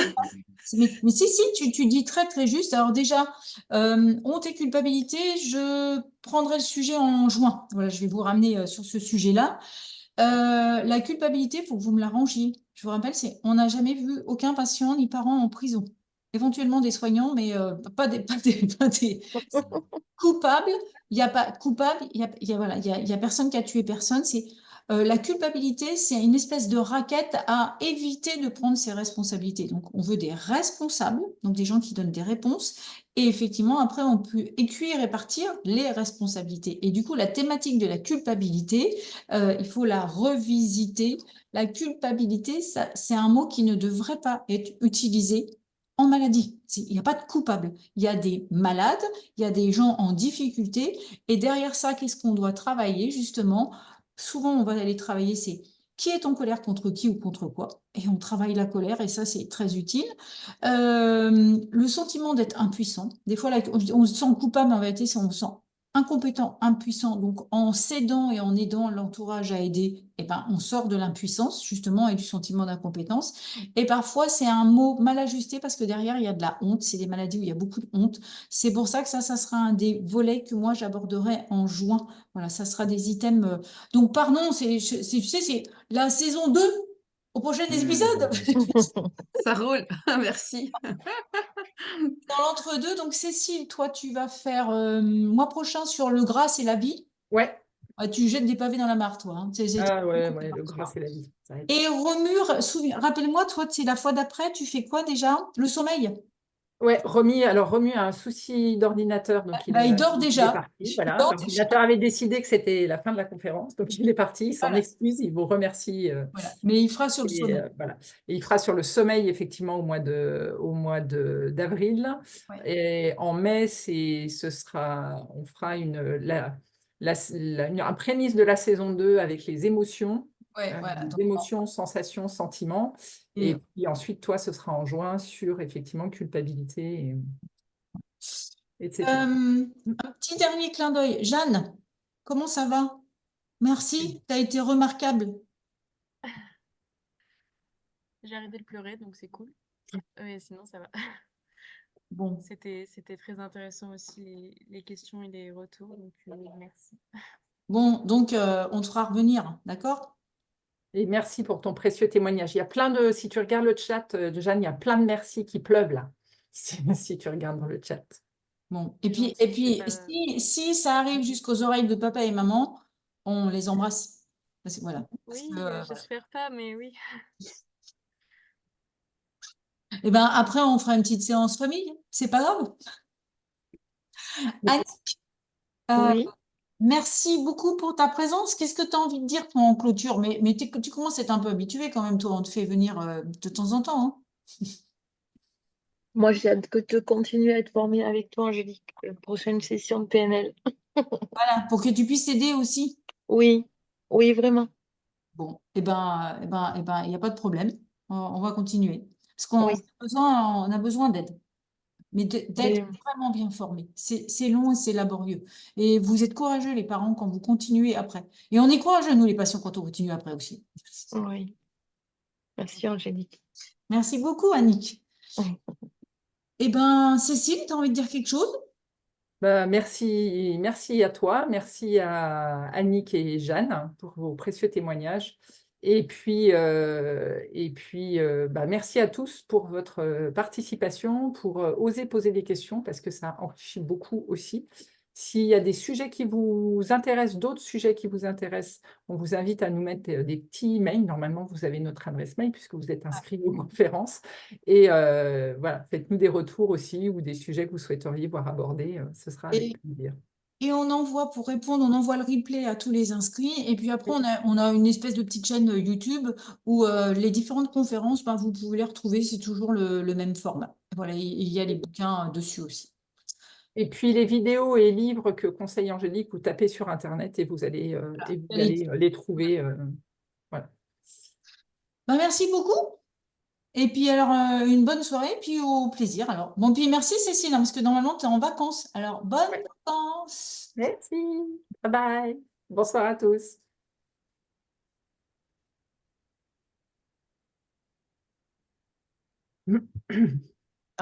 Mais si, tu dis très très juste. Alors déjà, honte et culpabilité, je prendrai le sujet en juin. Voilà, je vais vous ramener sur ce sujet-là. La culpabilité, il faut que vous me la rangiez. Je vous rappelle, on n'a jamais vu aucun patient ni parent en prison. Éventuellement des soignants, mais pas des coupables. Il n'y a pas coupable, il y a personne qui a tué personne. La culpabilité, c'est une espèce de raquette à éviter de prendre ses responsabilités. Donc, on veut des responsables, donc des gens qui donnent des réponses. Et effectivement, après, on peut écuire et répartir les responsabilités. Et du coup, la thématique de la culpabilité, il faut la revisiter. La culpabilité, c'est un mot qui ne devrait pas être utilisé en maladie. Il n'y a pas de coupable. Il y a des malades, il y a des gens en difficulté. Et derrière ça, qu'est-ce qu'on doit travailler justement? Souvent, on va aller travailler, c'est qui est en colère contre qui ou contre quoi? Et on travaille la colère, et ça, c'est très utile. Le sentiment d'être impuissant. Des fois, on se sent coupable, mais en vérité, on se sent incompétent, impuissant. Donc, en s'aidant et en aidant l'entourage à aider, on sort de l'impuissance, justement, et du sentiment d'incompétence. Et parfois, c'est un mot mal ajusté parce que derrière, il y a de la honte. C'est des maladies où il y a beaucoup de honte. C'est pour ça que ça sera un des volets que moi, j'aborderai en juin. Voilà, ça sera des items. Donc, pardon, tu sais, c'est la saison 2 au prochain épisode. Ça roule, merci. Dans l'entre-deux, donc Cécile, toi, tu vas faire mois prochain sur le gras, c'est la vie. Ouais. Tu jettes des pavés dans la mare, toi. Hein. Ouais, le gras, c'est la vie. Et Remure, rappelle-moi, toi, c'est la fois d'après, tu fais quoi déjà? Le sommeil? Ouais, Romy a un souci d'ordinateur, donc Il dort il est déjà. parti. Il Voilà, dort déjà. l'ordinateur avait décidé que c'était la fin de la conférence, donc il est parti. Il s'en Voilà. excuse, il vous remercie. Voilà. Mais il fera sur le sommet. Voilà. Et il fera sur le sommeil, effectivement, d'avril. Ouais. Et en mai, on fera un prémisse de la saison 2 avec les émotions. Ouais, voilà. Les Donc, émotions, sensations, sentiments. Et- Et puis ensuite, toi, ce sera en juin sur, effectivement, culpabilité, etc. un petit dernier clin d'œil. Jeanne, comment ça va? Merci, tu as été remarquable. J'ai arrêté de pleurer, donc c'est cool. Et sinon, ça va. Bon, C'était très intéressant aussi, les questions et les retours, donc merci. bon, donc on te fera revenir, d'accord? Et merci pour ton précieux témoignage. Il y a si tu regardes le chat, Jeanne, il y a plein de merci qui pleuvent là, si tu regardes dans le chat. Bon, C'est et gentil, puis si ça arrive jusqu'aux oreilles de papa et maman, on les embrasse. Voilà. Parce Oui, que, j'espère pas, mais oui. eh ben, après, on fera une petite séance famille. C'est pas grave. Annick, Oui. merci beaucoup pour ta présence. Qu'est-ce que tu as envie de dire en clôture? Mais tu commences à être un peu habitué quand même, toi. On te fait venir de temps en temps, hein. Moi, j'ai hâte que de continuer à être formée avec toi, Angélique. Prochaine session de PNL. Voilà, pour que tu puisses aider aussi. Oui, oui, vraiment. Bon, il n'y a pas de problème. On va continuer. Parce qu'on Oui. a besoin d'aide. Mais d'être Mais, vraiment bien formé. C'est long et c'est laborieux. Et vous êtes courageux, les parents, quand vous continuez après. Et on est courageux, nous, les patients, quand on continue après aussi. oui. Merci, Angélique. Merci beaucoup, Annick. Eh ben, Cécile, tu as envie de dire quelque chose? Merci à toi, merci à Annick et Jeanne pour vos précieux témoignages. Merci à tous pour votre participation, pour oser poser des questions, parce que ça enrichit beaucoup aussi. S'il y a des sujets qui vous intéressent, d'autres sujets qui vous intéressent, on vous invite à nous mettre des petits mails. Normalement, vous avez notre adresse mail puisque vous êtes inscrit aux conférences. Et voilà, faites-nous des retours aussi ou des sujets que vous souhaiteriez voir abordés. Ce sera avec plaisir. Et on envoie, pour répondre, on envoie le replay à tous les inscrits. Et puis après, on a une espèce de petite chaîne YouTube où les différentes conférences, ben, vous pouvez les retrouver. C'est toujours le même format. Voilà, il y a les bouquins dessus aussi. Et puis les vidéos et livres que conseille Angélique, vous tapez sur Internet et vous allez les trouver. Voilà. Ben, merci beaucoup. Et puis alors, une bonne soirée, puis au plaisir. Alors, bon, puis merci Cécile, hein, parce que normalement, tu es en vacances. Alors, bonnes Ouais. vacances. Merci. Bye bye. Bonsoir à tous.